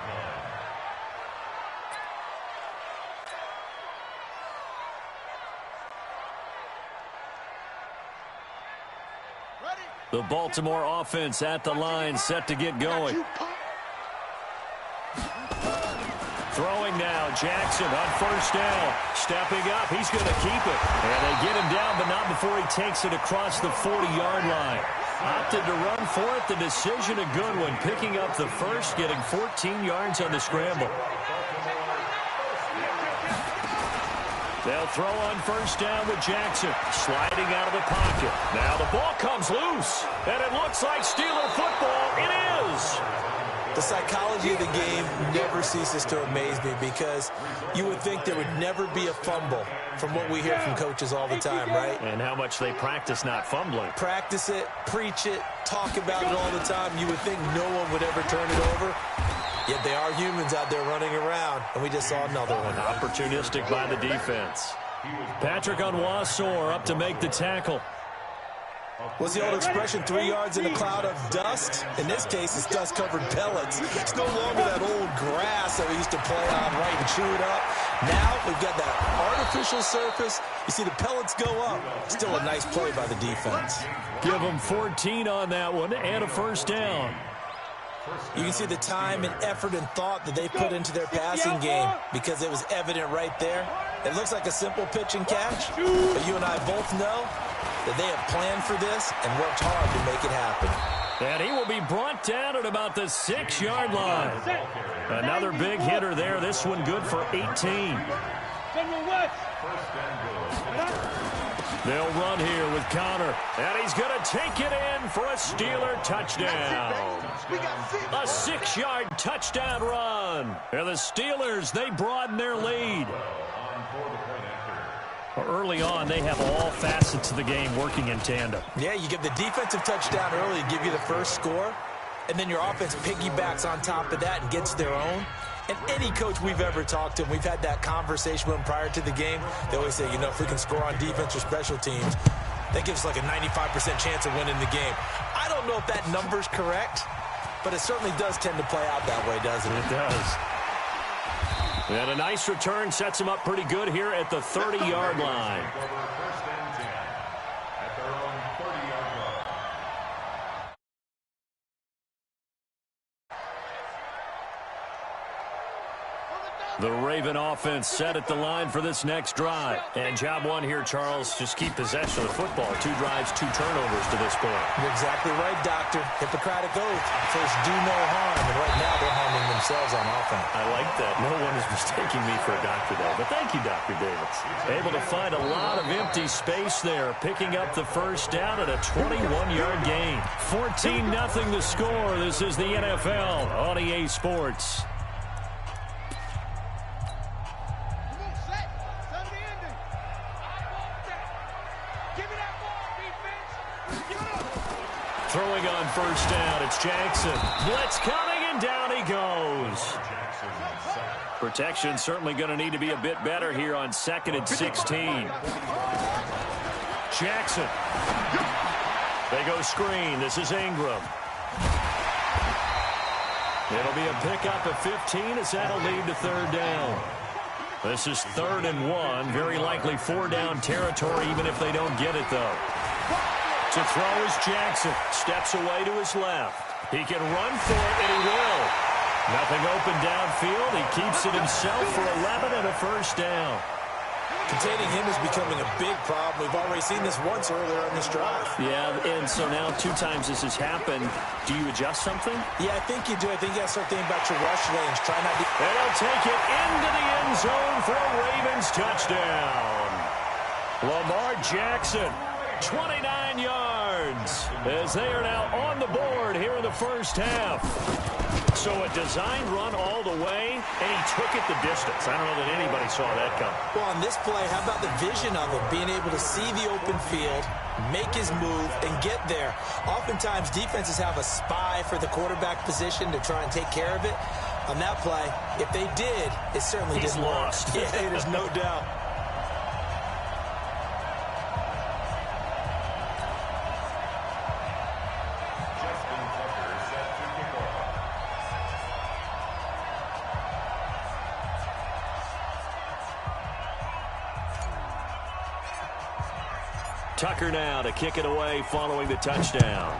line. The Baltimore offense at the line, set to get going. Throwing now, Jackson on first down. Stepping up, he's going to keep it. And they get him down, but not before he takes it across the 40-yard line. Opted to run for it. The decision a good one. Picking up the first, getting 14 yards on the scramble. They'll throw on first down with Jackson. Sliding out of the pocket. Now the ball comes loose. And it looks like Steeler football. It is. The psychology of the game never ceases to amaze me because you would think there would never be a fumble from what we hear from coaches all the time, right? And how much they practice not fumbling. Practice it, preach it, talk about it all the time. You would think no one would ever turn it over. Yet they are humans out there running around, and we just saw another one. Opportunistic by the defense. Patrick Onwuasor up to make the tackle. What's the old expression, 3 yards in a cloud of dust? In this case, it's dust-covered pellets. It's no longer that old grass that we used to play on, right, and chew it up. Now we've got that artificial surface. You see the pellets go up. Still a nice play by the defense. Give them 14 on that one and a first down. You can see the time and effort and thought that they put into their passing game because it was evident right there. It looks like a simple pitch and catch, but you and I both know that they have planned for this and worked hard to make it happen. And he will be brought down at about the 6-yard line. Another big hitter there. This one good for 18. They'll run here with Connor. And he's going to take it in for a Steeler touchdown. A 6-yard touchdown run. And the Steelers, they broaden their lead. Early on, they have all facets of the game working in tandem. Yeah, you give the defensive touchdown early to give you the first score, and then your offense piggybacks on top of that and gets their own. And any coach we've ever talked to, and we've had that conversation with them prior to the game, they always say, you know, if we can score on defense or special teams, that gives us like a 95% chance of winning the game. I don't know if that number's correct, but it certainly does tend to play out that way, doesn't it? It does. And a nice return sets him up pretty good here at the 30-yard line. The Raven offense set at the line for this next drive. And job one here, Charles, just keep possession of the football. 2 drives, 2 turnovers to this point. You're exactly right, Doctor. Hippocratic oath. First, do no harm. And right now, they're harming themselves on offense. I like that. No one is mistaking me for a doctor there. But thank you, Dr. Davis. Able to find a lot of empty space there. Picking up the first down at a 21-yard gain. 14-0 the score. This is the NFL on EA Sports. Throwing on first down, it's Jackson. Blitz coming, and down he goes. Protection certainly going to need to be a bit better here on 2nd and 16. Jackson. They go screen. This is Ingram. It'll be a pickup of 15 as that'll lead to third down. This is 3rd and 1. Very likely 4-down territory even if they don't get it, though. To throw is Jackson. Steps away to his left. He can run for it, and he will. Nothing open downfield. He keeps it himself for 11 and a first down. Containing him is becoming a big problem. We've already seen this once earlier on this drive. Yeah, and so now 2 times this has happened. Do you adjust something? Yeah, I think you do. I think you got to start thinking about your rush lanes. Try not to... And he'll take it into the end zone for a Ravens touchdown. Lamar Jackson, 29 yards, as they are now on the board here in the first half. So a designed run all the way, and he took it the distance. I don't know that anybody saw that coming. Well, on this play, how about the vision of him, being able to see the open field, make his move, and get there. Oftentimes, defenses have a spy for the quarterback position to try and take care of it. On that play, if they did, it certainly didn't work. Yeah, there's no doubt. Tucker now to kick it away following the touchdown.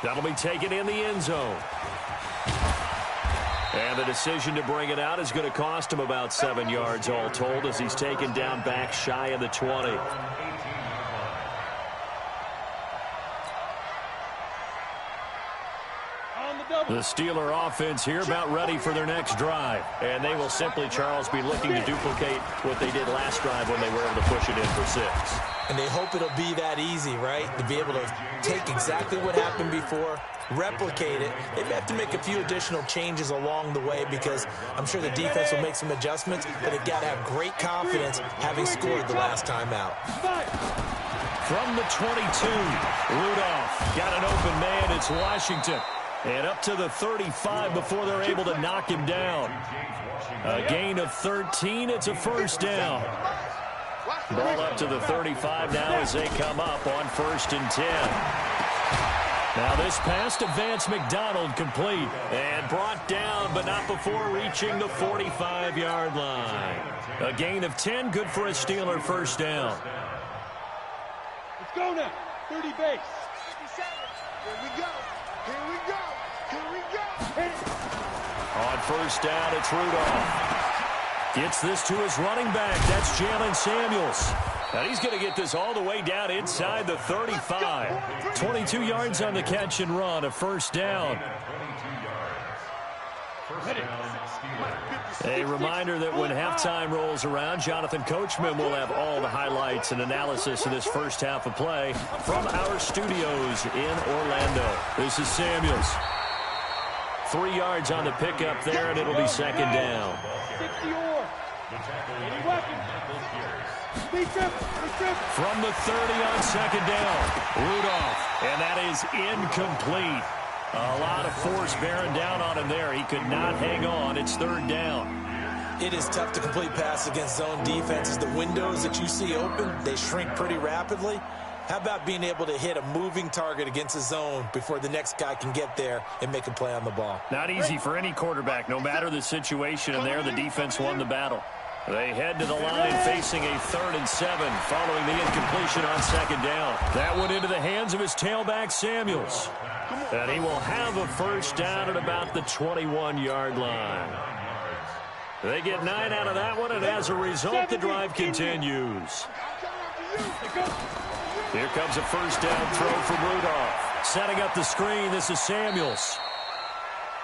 That'll be taken in the end zone. And the decision to bring it out is going to cost him about 7 yards all told as he's taken down back shy of the 20. The Steeler offense here about ready for their next drive. And they will simply, Charles, be looking to duplicate what they did last drive when they were able to push it in for 6. And they hope it'll be that easy, right? To be able to take exactly what happened before, replicate it. They may have to make a few additional changes along the way because I'm sure the defense will make some adjustments, but they've got to have great confidence having scored the last time out. From the 22, Rudolph got an open man. It's Washington. And up to the 35 before they're able to knock him down. A gain of 13. It's a first down. Ball up to the 35 now as they come up on 1st and 10. Now this pass to Vance McDonald complete. And brought down, but not before reaching the 45-yard line. A gain of 10. Good for a Steeler first down. Let's go now. 30 base. 57. Here we go. Here we go. Here we go. On first down, it's Rudolph. Gets this to his running back. That's Jalen Samuels. And he's going to get this all the way down inside the 35. 22 yards on the catch and run, a first down. A reminder that when halftime rolls around, Jonathan Coachman will have all the highlights and analysis of this first half of play from our studios in Orlando. This is Samuels. 3 yards on the pickup there, and it'll be second down. From the 30 on second down, Rudolph, and that is incomplete. A lot of force bearing down on him there. He could not hang on. It's third down. It is tough to complete passes against zone defenses. The windows that you see open, they shrink pretty rapidly. How about being able to hit a moving target against a zone before the next guy can get there and make a play on the ball? Not easy for any quarterback, no matter the situation, and there the defense won the battle. They head to the line facing a 3rd and 7 following the incompletion on second down. That went into the hands of his tailback, Samuels. And he will have a first down at about the 21-yard line. They get 9 out of that one, and as a result, the drive continues. Here comes a first down throw from Rudolph. Setting up the screen, this is Samuels.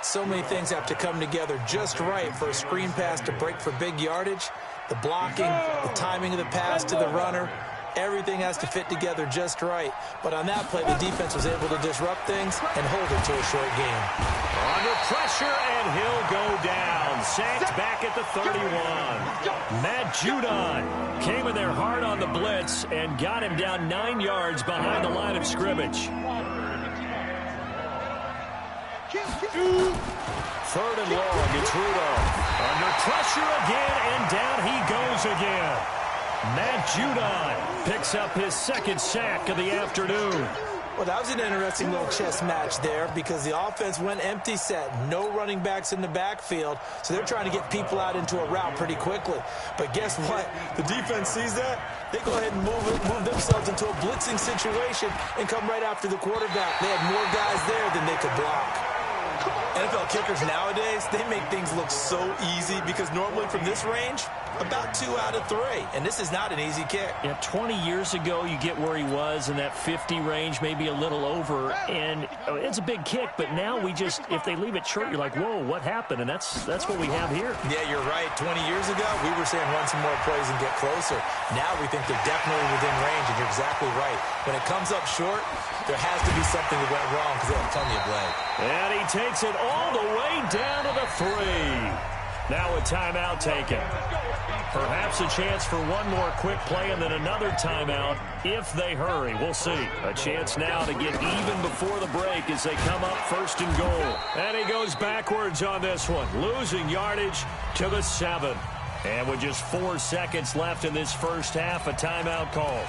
So many things have to come together just right for a screen pass to break for big yardage. The blocking, the timing of the pass to the runner, Everything has to fit together just right. But on that play, the defense was able to disrupt things and hold it to a short game. Under pressure, and he'll go down. Sacked back at the 31. Matt Judon came in there hard on the blitz and got him down 9 yards behind the line of scrimmage. Third and long, it's Rudolph. Under pressure again, and down he goes again. Matt Judon picks up his second sack of the afternoon. Well, that was an interesting little chess match there because the offense went empty set. No running backs in the backfield, so they're trying to get people out into a route pretty quickly. But guess what? The defense sees that. They go ahead and move themselves into a blitzing situation and come right after the quarterback. They had more guys there than they could block. NFL kickers nowadays, they make things look so easy because normally from this range, about 2 out of 3. And this is not an easy kick. Yeah, 20 years ago, you get where he was in that 50 range, maybe a little over. And it's a big kick, but now we just, if they leave it short, you're like, whoa, what happened? And that's what we have here. Yeah, you're right. 20 years ago, we were saying run some more plays and get closer. Now we think they're definitely within range, and you're exactly right. When it comes up short, there has to be something that went wrong because they have plenty of leg. And he takes it all the way down to the 3. Now a timeout taken. Perhaps a chance for one more quick play and then another timeout if they hurry. We'll see. A chance now to get even before the break as they come up first and goal. And he goes backwards on this one, losing yardage to the 7. And with just 4 seconds left in this first half, a timeout call.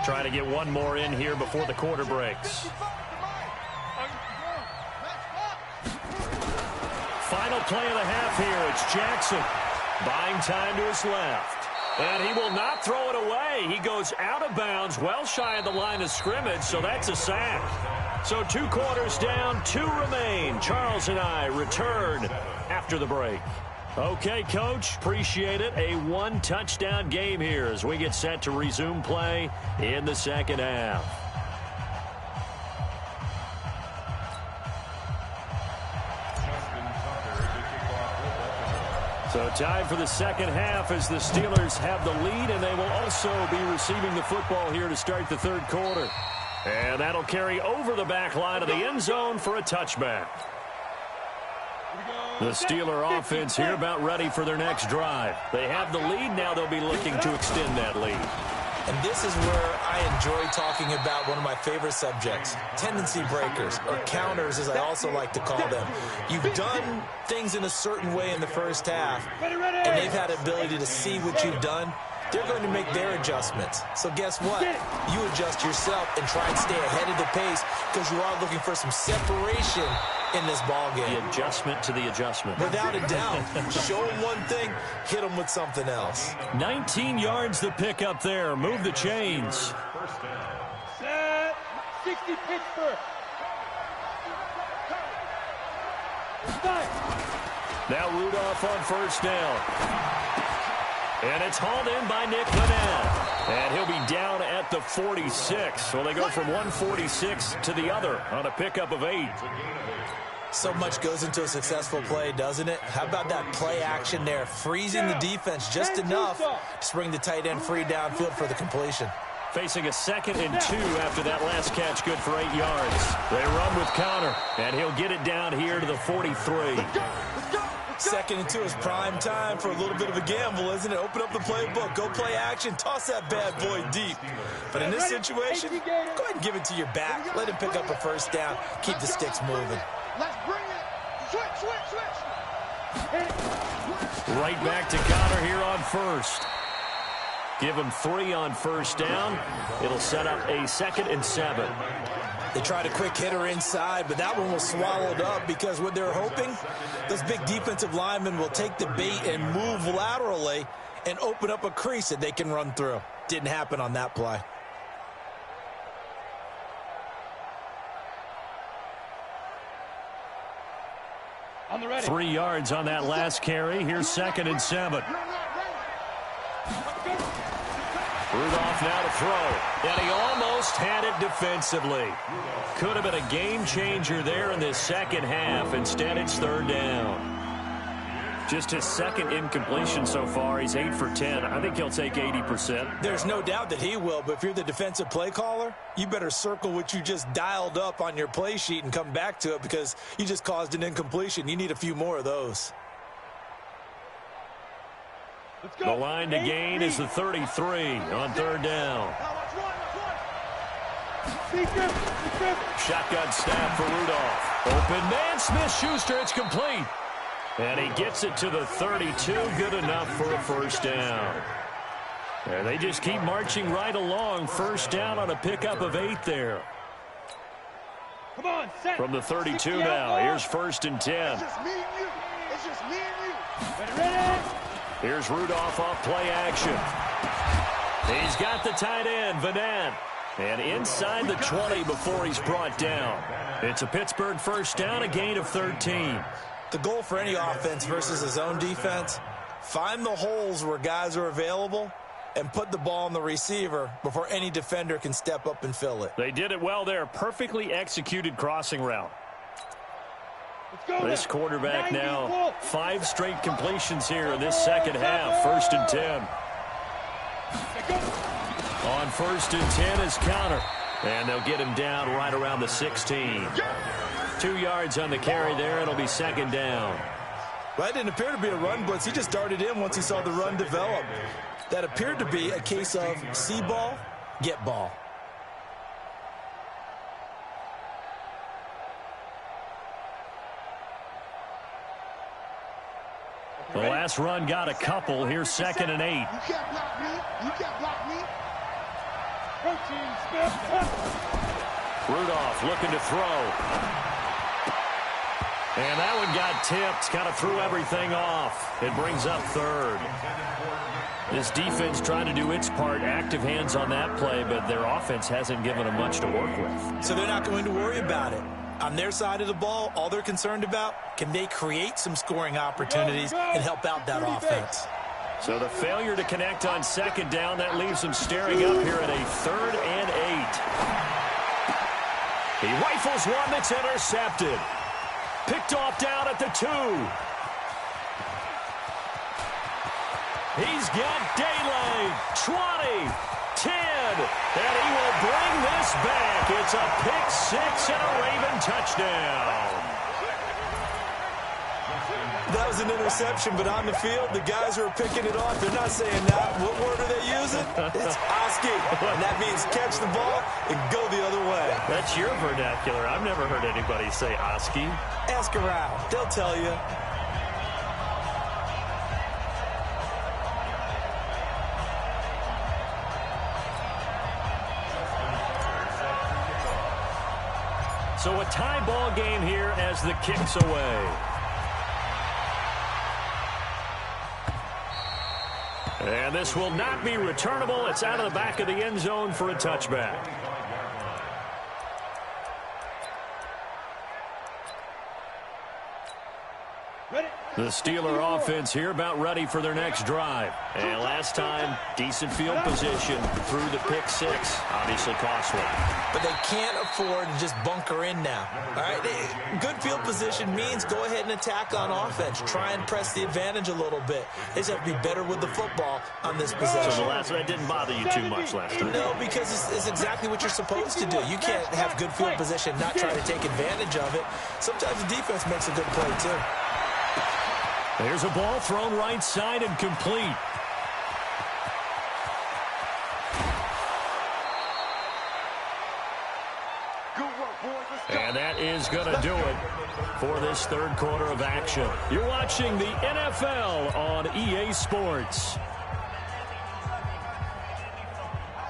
Trying to get one more in here before the quarter breaks. Final play of the half here. It's Jackson buying time to his left. And he will not throw it away. He goes out of bounds, well shy of the line of scrimmage, so that's a sack. So 2 quarters down, 2 remain. Charles and I return after the break. Okay, Coach, appreciate it. A 1-touchdown game here as we get set to resume play in the second half. So time for the second half as the Steelers have the lead, and they will also be receiving the football here to start the third quarter. And that'll carry over the back line of the end zone for a touchback. The Steeler offense here about ready for their next drive. They have the lead. Now they'll be looking to extend that lead. And this is where I enjoy talking about one of my favorite subjects, tendency breakers, or counters as I also like to call them. You've done things in a certain way in the first half, and they've had the ability to see what you've done. They're going to make their adjustments. So guess what? You adjust yourself and try and stay ahead of the pace because you are looking for some separation in this ball game. The adjustment to the adjustment. Without a doubt. Show them one thing, hit them with something else. 19 yards the pick up there. Move the chains. Set. 60 Pittsburgh. Now Rudolph on first down. And it's hauled in by Nick Vanette. And he'll be down at the 46. So they go from 146 to the other on a pickup of 8. So much goes into a successful play, doesn't it? How about that play action there? Freezing the defense just enough to bring the tight end free downfield for the completion. Facing a 2nd and 2 after that last catch, good for 8 yards. They run with Connor, and he'll get it down here to the 43. 2nd and 2 is prime time for a little bit of a gamble, isn't it? Open up the playbook, go play action, toss that bad boy deep. But in this situation, go ahead and give it to your back. Let him pick up a first down, keep the sticks moving. Let's bring it. Switch. Right back to Connor here on first. Give him 3 on first down. It'll set up a 2nd and 7. They tried a quick hitter inside, but that one was swallowed up because what they're hoping, those big defensive linemen will take the bait and move laterally and open up a crease that they can run through. Didn't happen on that play. On the ready. 3 yards on that last carry. Here's 2nd and 7. Rudolph now to throw. And he almost had it defensively. Could have been a game changer there in this second half. Instead, it's 3rd down. Just his second incompletion so far. He's 8 for 10. I think he'll take 80%. There's no doubt that he will, but if you're the defensive play caller, you better circle what you just dialed up on your play sheet and come back to it because you just caused an incompletion. You need a few more of those. Let's go. The line to gain is the 33 on third down. Shotgun snap for Rudolph. Open man, Smith-Schuster. It's complete. And he gets it to the 32. Good enough for a first down. And they just keep marching right along. First down on a pickup of 8 there. Come on, set. From the 32 now. Here's first and 10. It's just me and you. It's just me and you. Ready? Here's Rudolph off play action. He's got the tight end, Vanant. And inside the 20 before he's brought down. It's a Pittsburgh first down, a gain of 13. The goal for any offense versus his own defense, find the holes where guys are available and put the ball on the receiver before any defender can step up and fill it. They did it well there. Perfectly executed crossing route. This quarterback now 5 straight completions here in this second half. First and 10. On first and 10 is Counter. And they'll get him down right around the 16. 2 yards on the carry there. It'll be second down. Well, that didn't appear to be a run blitz. He just darted in once he saw the run develop. That appeared to be a case of see ball, get ball. The last run got a couple. Here's second and 8. You can't block me. You can't block me. Protein Smith. Rudolph looking to throw. And that one got tipped. Kind of threw everything off. It brings up third. This defense trying to do its part. Active hands on that play, but their offense hasn't given them much to work with. So they're not going to worry about it. On their side of the ball, all they're concerned about, can they create some scoring opportunities and help out that offense? So the failure to connect on second down, that leaves them staring up here at a 3rd and 8. He rifles one that's intercepted. Picked off down at the 2. He's got daylight. 20, 10, and he will bring this back. It's a pick 6 and a Raven touchdown. That was an interception, but on the field, the guys who are picking it off, they're not saying that. What word are they using? It's Oski, and that means catch the ball and go the other way. That's your vernacular. I've never heard anybody say Oski. Ask around. They'll tell you. So a tie ball game here as the kick's away. And this will not be returnable. It's out of the back of the end zone for a touchback. The Steeler offense here about ready for their next drive. And last time, decent field position through the pick 6. Obviously costly. But they can't afford to just bunker in now. All right, good field position means go ahead and attack on offense. Try and press the advantage a little bit. They just have to be better with the football on this possession. So the last one didn't bother you too much last time? No, because it's exactly what you're supposed to do. You can't have good field position, not try to take advantage of it. Sometimes the defense makes a good play, too. There's a ball thrown right side and complete. And that is going to do it for this third quarter of action. You're watching the NFL on EA Sports.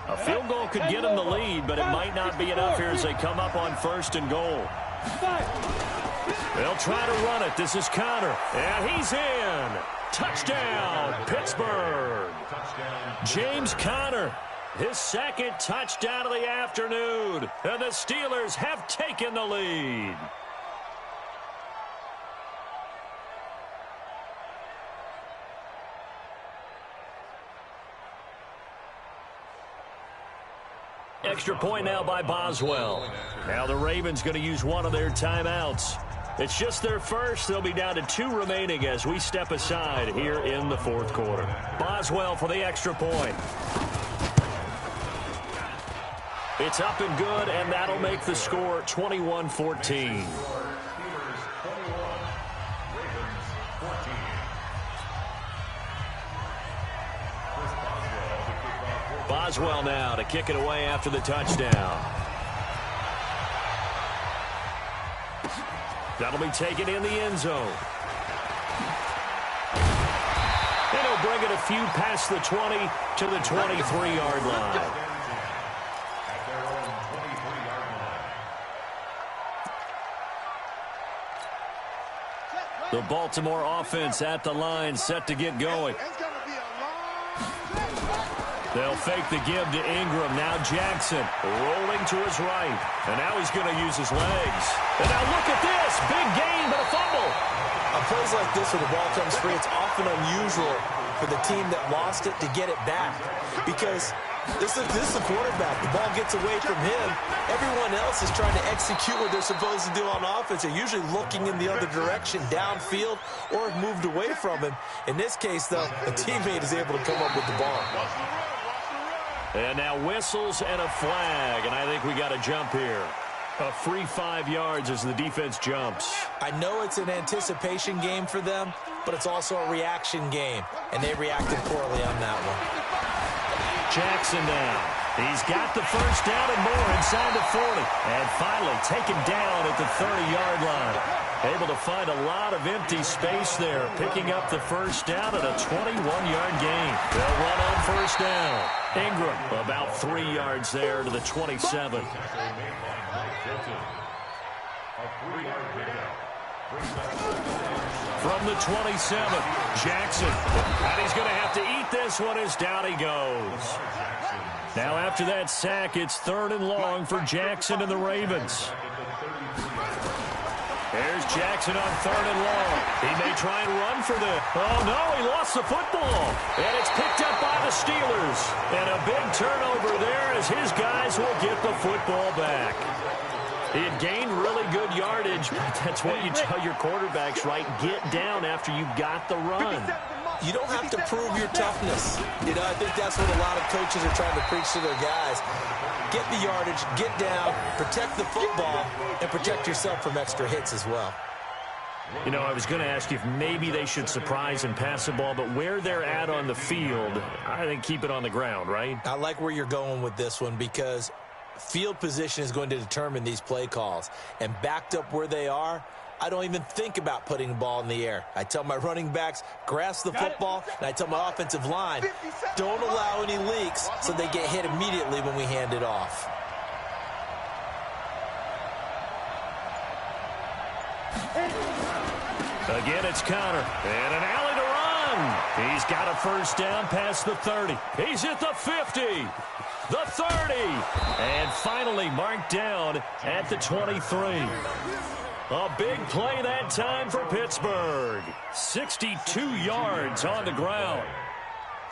A field goal could get them the lead, but it might not be enough here as they come up on first and goal. They'll try to run it. This is Conner. And he's in. Touchdown, Pittsburgh. James Conner, his second touchdown of the afternoon. And the Steelers have taken the lead. Extra point now by Boswell. Now the Ravens going to use one of their timeouts. It's just their first. They'll be down to 2 remaining as we step aside here in the fourth quarter. Boswell for the extra point. It's up and good, and that'll make the score 21-14. Boswell now to kick it away after the touchdown. That'll be taken in the end zone. And he'll bring it a few past the 20 to the 23-yard line. The Baltimore offense at the line, set to get going. They'll fake the give to Ingram. Now Jackson rolling to his right. And now he's going to use his legs. And now look at this. Big gain, but a fumble. On plays like this where the ball comes free, it's often unusual for the team that lost it to get it back. Because this is the quarterback. The ball gets away from him. Everyone else is trying to execute what they're supposed to do on offense. They're usually looking in the other direction, downfield, or have moved away from him. In this case, though, a teammate is able to come up with the ball. And now whistles and a flag, and I think we got a jump here. A free 5 yards as the defense jumps. I know it's an anticipation game for them, but it's also a reaction game, and they reacted poorly on that one. Jackson now. He's got the first down and more inside the 40. And finally taken down at the 30-yard line. Able to find a lot of empty space there, picking up the first down at a 21-yard gain. They'll run on first down. Ingram about 3 yards there to the 27. From the 27, Jackson. And he's going to have to eat this one as down he goes. Now after that sack, it's 3rd and long for Jackson and the Ravens. There's Jackson on 3rd and long. He may try and run for this. Oh, no, he lost the football. And it's picked up by the Steelers. And a big turnover there as his guys will get the football back. He had gained really good yardage, but that's what you tell your quarterbacks, right? Get down after you got the run. You don't have to prove your toughness. You know, I think that's what a lot of coaches are trying to preach to their guys. Get the yardage, get down, protect the football, and protect yourself from extra hits as well. You know, I was going to ask you if maybe they should surprise and pass the ball, but where they're at on the field, I think keep it on the ground, right? I like where you're going with this one because field position is going to determine these play calls. And backed up where they are, I don't even think about putting the ball in the air. I tell my running backs, grasp the football, and I tell my offensive line, don't allow any leaks so they get hit immediately when we hand it off. Again, it's Connor. And an alley to run. He's got a first down past the 30. He's at the 50. The 30. And finally marked down at the 23. A big play that time for Pittsburgh. 62 yards on the ground.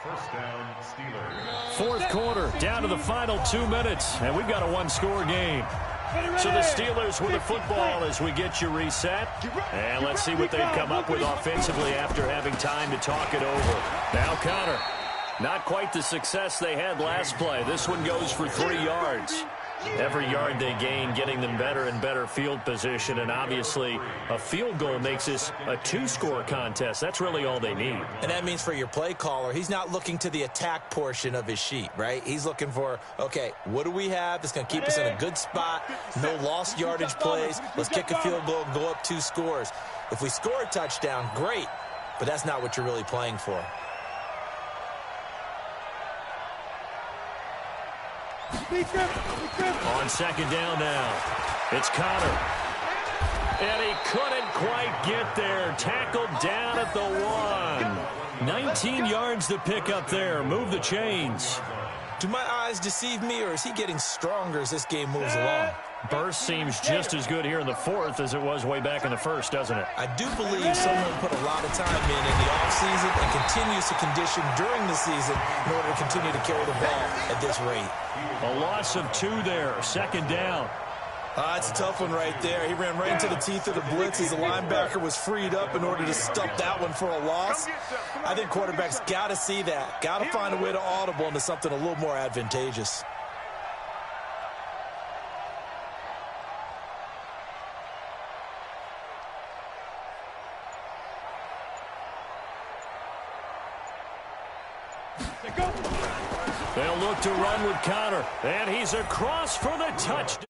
First down, Steelers. Fourth quarter, down to the final 2 minutes, and we've got a one-score game. So the Steelers with the football as we get you reset. And let's see what they've come up with offensively after having time to talk it over. Now Connor. Not quite the success they had last play. This one goes for 3 yards. Every yard they gain, getting them better and better field position. And obviously, a field goal makes this a 2-score contest. That's really all they need. And that means for your play caller, he's not looking to the attack portion of his sheet, right? He's looking for, okay, what do we have that's going to keep us in a good spot? No lost yardage plays. Let's kick a field goal and go up 2 scores. If we score a touchdown, great. But that's not what you're really playing for. On second down now, it's Connor. And he couldn't quite get there. Tackled down at the 1. 19 yards to pick up there. Move the chains. Do my eyes deceive me, or is he getting stronger as this game moves along? Burst seems just as good here in the fourth as it was way back in the first, doesn't it? I do believe someone put a lot of time in the offseason and continues to condition during the season in order to continue to carry the ball at this rate. A loss of 2 there. Second down. That's a tough one right there. He ran right into the teeth of the blitz as the linebacker was freed up in order to stop that one for a loss. I think quarterbacks got to see that. Got to find a way to audible into something a little more advantageous. They'll look to run with Connor, and he's across for the touchdown.